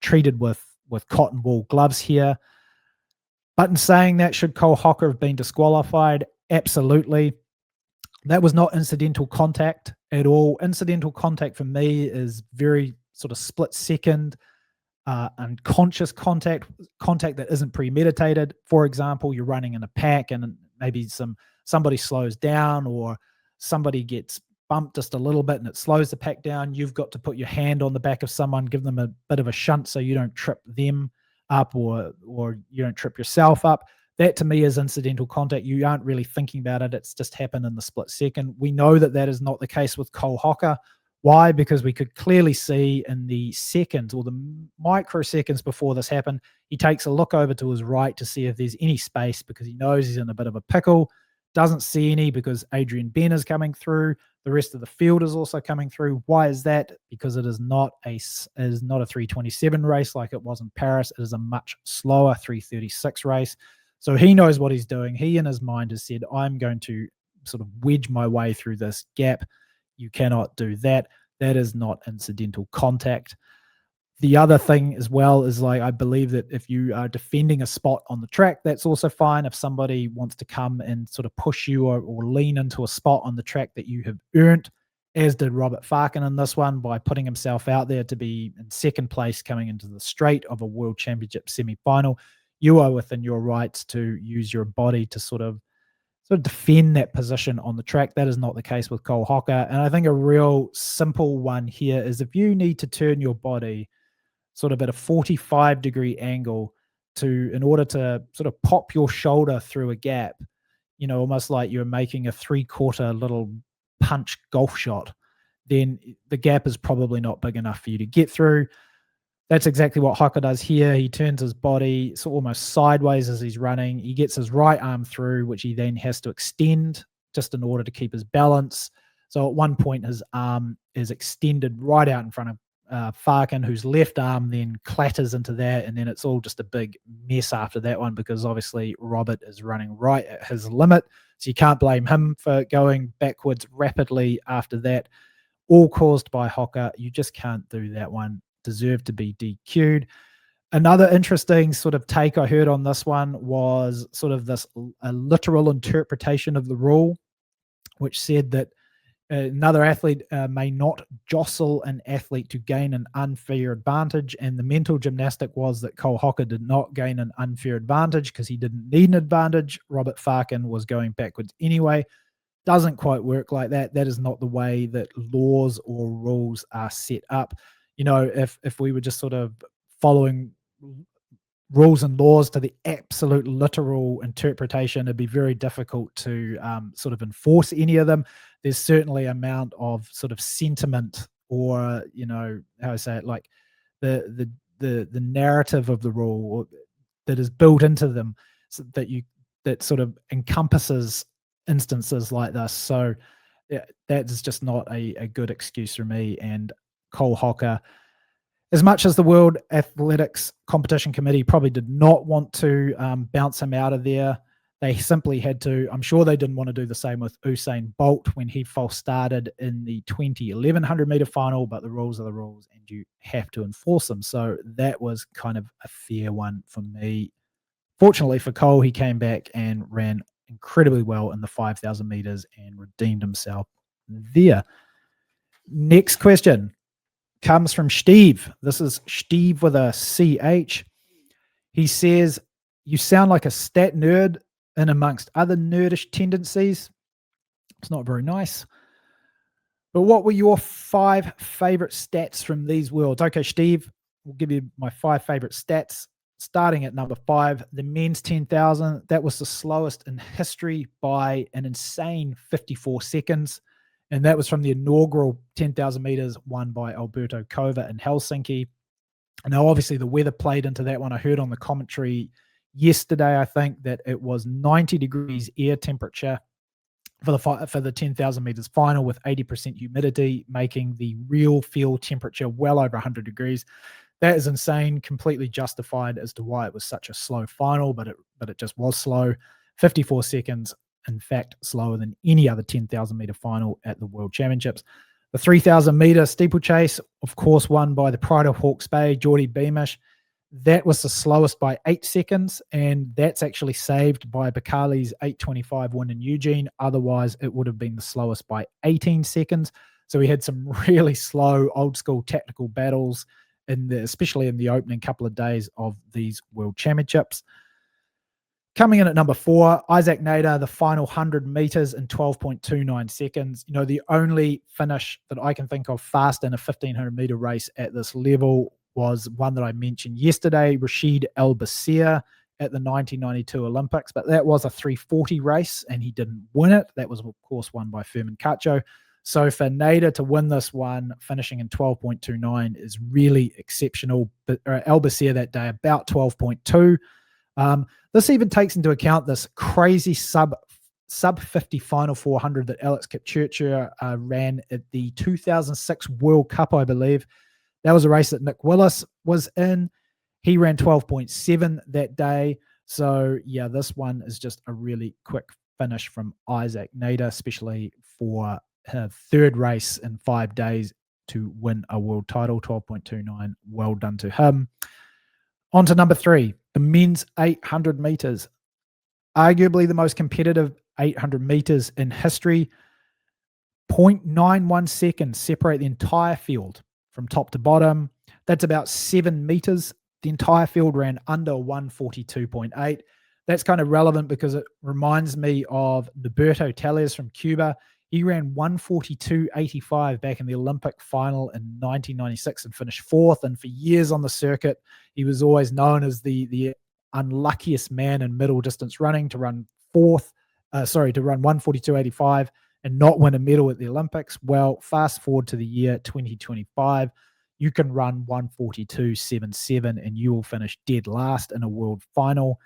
treated with cotton wool gloves here. But in saying that, should Cole Hocker have been disqualified? Absolutely. That was not incidental contact at all. Incidental contact for me is very sort of split second, unconscious contact that isn't premeditated. For example, you're running in a pack and maybe somebody slows down or somebody gets bumped just a little bit and it slows the pack down. You've got to put your hand on the back of someone, give them a bit of a shunt so you don't trip them up or you don't trip yourself up. That to me is incidental contact. You aren't really thinking about it. It's just happened in the split second. We know that is not the case with Cole Hocker. Why? Because we could clearly see in the seconds or the microseconds before this happened, he takes a look over to his right to see if there's any space because he knows he's in a bit of a pickle. Doesn't see any because Adrian Ben is coming through. The rest of the field is also coming through. Why is that? Because it is not a 3:27 race like it was in Paris. It is a much slower 3:36 race. So he knows what he's doing. He in his mind has said, I'm going to sort of wedge my way through this gap. You cannot do that. That is not incidental contact. The other thing as well is I believe that if you are defending a spot on the track, that's also fine. If somebody wants to come and sort of push you or lean into a spot on the track that you have earned, as did Robert Farken in this one by putting himself out there to be in second place coming into the straight of a World Championship semi-final, you are within your rights to use your body to sort of defend that position on the track. That is not the case with Cole Hocker. And I think a real simple one here is if you need to turn your body sort of at a 45-degree angle in order to sort of pop your shoulder through a gap, almost like you're making a 3/4 little punch golf shot, then the gap is probably not big enough for you to get through. That's exactly what Hocker does here. He turns his body almost sideways as he's running. He gets his right arm through, which he then has to extend just in order to keep his balance. So at one point, his arm is extended right out in front of Farken, whose left arm then clatters into that. And then it's all just a big mess after that one because obviously Robert is running right at his limit. So you can't blame him for going backwards rapidly after that. All caused by Hocker. You just can't do that one. Deserved to be DQ'd. Another interesting sort of take I heard on this one was sort of a literal interpretation of the rule, which said that another athlete may not jostle an athlete to gain an unfair advantage. And the mental gymnastic was that Cole Hocker did not gain an unfair advantage because he didn't need an advantage. Robert Farken was going backwards anyway. Doesn't quite work like that. That is not the way that laws or rules are set up. If we were just sort of following rules and laws to the absolute literal interpretation, it'd be very difficult to sort of enforce any of them. There's certainly an amount of sort of sentiment or, how I say it, like the narrative of the rule that is built into them so that sort of encompasses instances like this. So yeah, that is just not a good excuse for me. And Cole Hocker, as much as the World Athletics Competition Committee probably did not want to bounce him out of there, they simply had to. I'm sure they didn't want to do the same with Usain Bolt when he false started in the 2011 100-meter final, but the rules are the rules and you have to enforce them. So that was kind of a fair one for me. Fortunately for Cole, he came back and ran incredibly well in the 5,000 meters and redeemed himself there. Next question comes from Steve. This is Steve with a CH. He says, you sound like a stat nerd in amongst other nerdish tendencies. It's not very nice. But what were your 5 favorite stats from these worlds? Okay, Steve, we'll give you my 5 favorite stats. Starting at number 5, the men's 10,000. That was the slowest in history by an insane 54 seconds. And that was from the inaugural 10,000 meters won by Alberto Kova in Helsinki. Now, obviously, the weather played into that one. I heard on the commentary yesterday, I think, that it was 90 degrees air temperature for the 10,000 meters final with 80% humidity, making the real field temperature well over 100 degrees. That is insane, completely justified as to why it was such a slow final, but it just was slow. 54 seconds, in fact, slower than any other 10,000 meter final at the World Championships. The 3,000 meter steeplechase, of course, won by the Pride of Hawke's Bay, Geordie Beamish. That was the slowest by 8 seconds, and that's actually saved by Bakali's 8:25 win in Eugene. Otherwise, it would have been the slowest by 18 seconds. So we had some really slow, old-school tactical battles, especially in the opening couple of days of these World Championships. Coming in at number 4, Isaac Nader, the final 100 meters in 12.29 seconds. You know, the only finish that I can think of fast in a 1,500 meter race at this level was one that I mentioned yesterday, Rashid El-Basir at the 1992 Olympics, but that was a 340 race and he didn't win it. That was, of course, won by Firmin Cacho. So for Nader to win this one, finishing in 12.29 is really exceptional. But El-Basir that day, about 12.2. This even takes into account this crazy sub 50 final 400 that Alex Kipchirchir ran at the 2006 World Cup, I believe. That was a race that Nick Willis was in. He ran 12.7 that day. So yeah, this one is just a really quick finish from Isaac Nader, especially for her 3rd race in 5 days to win a world title, 12.29. Well done to him. On to number 3, the men's 800 meters. Arguably the most competitive 800 meters in history. 0.91 seconds separate the entire field from top to bottom. That's about 7 meters. The entire field ran under 142.8. That's kind of relevant because it reminds me of Norberto Tellez from Cuba. He ran 142.85 back in the Olympic final in 1996 and finished 4th. And for years on the circuit, he was always known as the unluckiest man in middle distance running to run 142.85 and not win a medal at the Olympics. Well, fast forward to the year 2025, you can run 142.77 and you will finish dead last in a world final.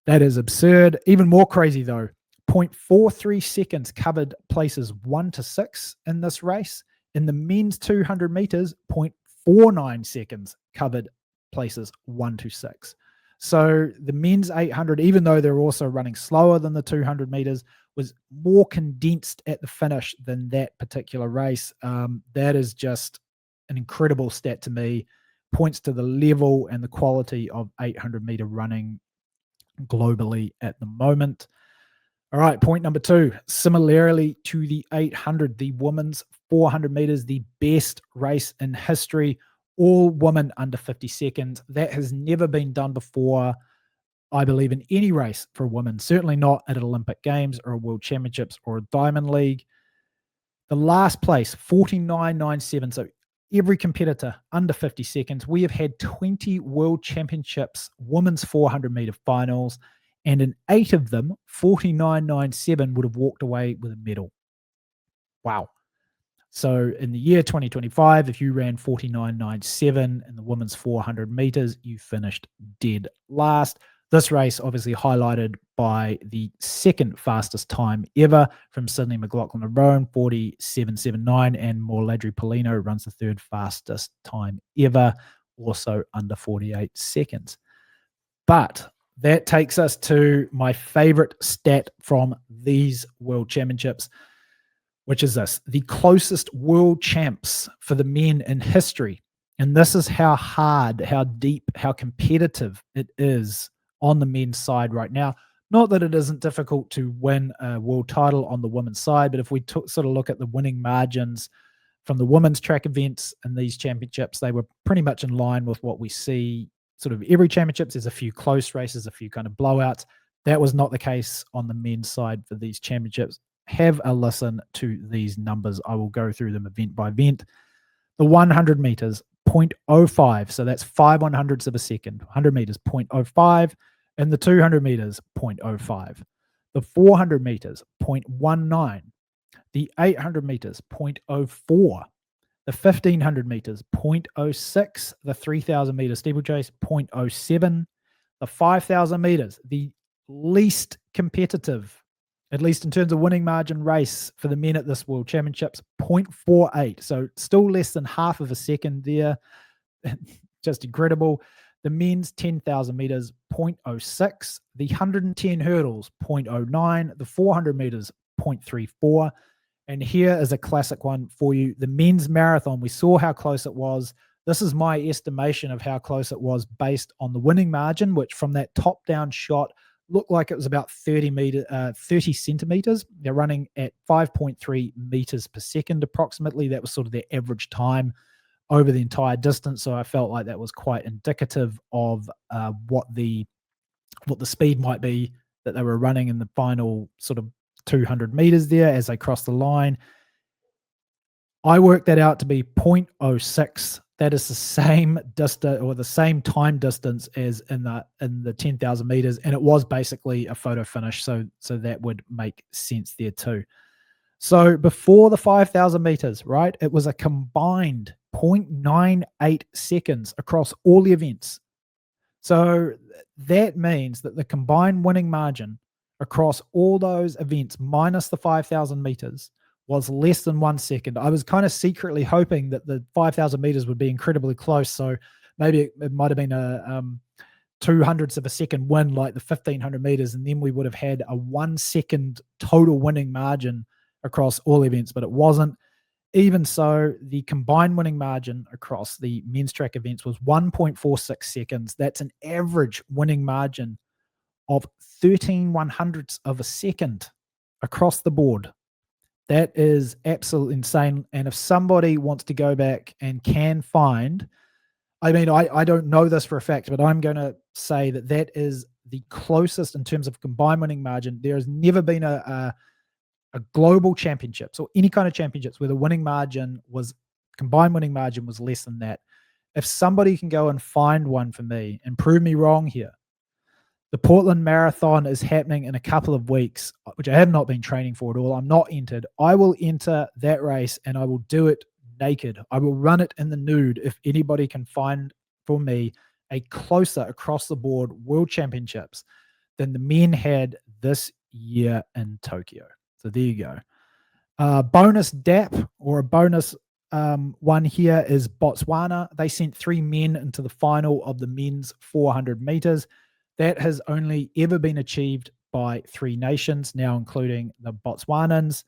That is absurd. Even more crazy though, 0.43 seconds covered places 1 to 6 in this race. In the men's 200 meters, 0.49 seconds covered places 1 to 6. So the men's 800, even though they're also running slower than the 200 meters, was more condensed at the finish than that particular race. That is just an incredible stat to me. Points to the level and the quality of 800 meter running globally at the moment. All right, point number 2. Similarly to the 800, the women's 400 meters, the best race in history. All women under 50 seconds. That has never been done before, I believe, in any race for women. Certainly not at Olympic Games or World Championships or a Diamond League. The last place, 49.97. So every competitor under 50 seconds. We have had 20 World Championships women's 400 meter finals, and in 8 of them, 49.97 would have walked away with a medal. Wow. So in the year 2025, if you ran 49.97 in the women's 400 meters, you finished dead last. This race obviously highlighted by the second fastest time ever from Sydney McLaughlin-Roan, 47.79, and Morladri Polino runs the 3rd fastest time ever, also under 48 seconds. But that takes us to my favorite stat from these World Championships, which is this: the closest world champs for the men in history. And this is how hard, how deep, how competitive it is on the men's side right now. Not that it isn't difficult to win a world title on the women's side, but if we sort of look at the winning margins from the women's track events in these championships, they were pretty much in line with what we see sort of every championships. There's a few close races, a few kind of blowouts. That was not the case on the men's side for these championships. Have a listen to these numbers. I will go through them event by event. The 100 meters, 0.05. So that's 5/100ths of a second. 100 meters, 0.05. And the 200 meters, 0.05. The 400 meters, 0.19. The 800 meters, 0.04. The 1500 meters, 0.06. The 3000 meter steeplechase, 0.07. The 5000 meters, the least competitive, at least in terms of winning margin race for the men at this World Championships, 0.48. So still less than half of a second there. Just incredible. The men's 10,000 meters, 0.06. The 110 hurdles, 0.09. The 400 meters, 0.34. And here is a classic one for you. The men's marathon, we saw how close it was. This is my estimation of how close it was based on the winning margin, which from that top-down shot looked like it was about 30 centimeters. They're running at 5.3 meters per second approximately. That was sort of their average time over the entire distance. So I felt like that was quite indicative of what the speed might be that they were running in the final sort of 200 meters there as they crossed the line. I worked that out to be 0.06. That is the same distance or the same time distance as in the 10,000 meters, and it was basically a photo finish. So that would make sense there too. So before the 5,000 meters, right, it was a combined 0.98 seconds across all the events. So that means that the combined winning margin across all those events minus the 5,000 meters was less than 1 second. I was kind of secretly hoping that the 5,000 meters would be incredibly close. So maybe it might have been a 200ths of a second win like the 1,500 meters, and then we would have had a 1 second total winning margin across all events, but it wasn't. Even so, the combined winning margin across the men's track events was 1.46 seconds. That's an average winning margin of 13/100ths of a second across the board. That is absolutely insane. And if somebody wants to go back and can find, I mean, I don't know this for a fact, but I'm going to say that that is the closest in terms of combined winning margin. There has never been a global championships or any kind of championships where the combined winning margin was less than that. If somebody can go and find one for me and prove me wrong here, the Portland Marathon is happening in a couple of weeks, which I have not been training for at all. I'm not entered. I will enter that race and I will do it naked. I will run it in the nude if anybody can find for me a closer across the board world championships than the men had this year in Tokyo. So there you go. Bonus DAP or a bonus one here is Botswana. They sent 3 men into the final of the men's 400 meters. That has only ever been achieved by 3 nations, now including the Botswanans.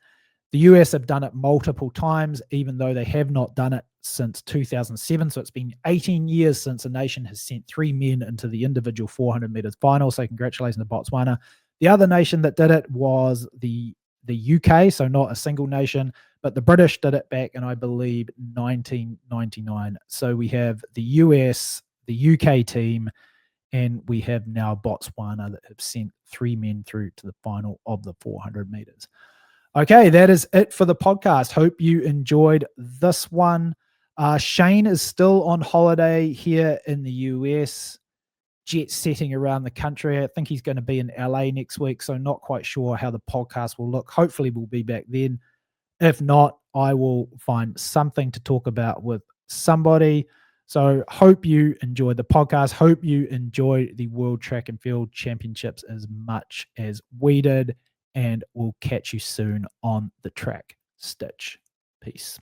The US have done it multiple times, even though they have not done it since 2007. So it's been 18 years since a nation has sent 3 men into the individual 400 meters final. So congratulations to Botswana. The other nation that did it was the UK, so not a single nation, but the British did it back in, I believe, 1999. So we have the US, the UK team, and we have now Botswana that have sent 3 men through to the final of the 400 meters. Okay, that is it for the podcast. Hope you enjoyed this one. Shane is still on holiday here in the US, jet setting around the country. I think he's going to be in LA next week, so not quite sure how the podcast will look. Hopefully we'll be back then. If not, I will find something to talk about with somebody. So hope you enjoyed the podcast. Hope you enjoyed the World Track and Field Championships as much as we did. And we'll catch you soon on the Track Stitch. Peace.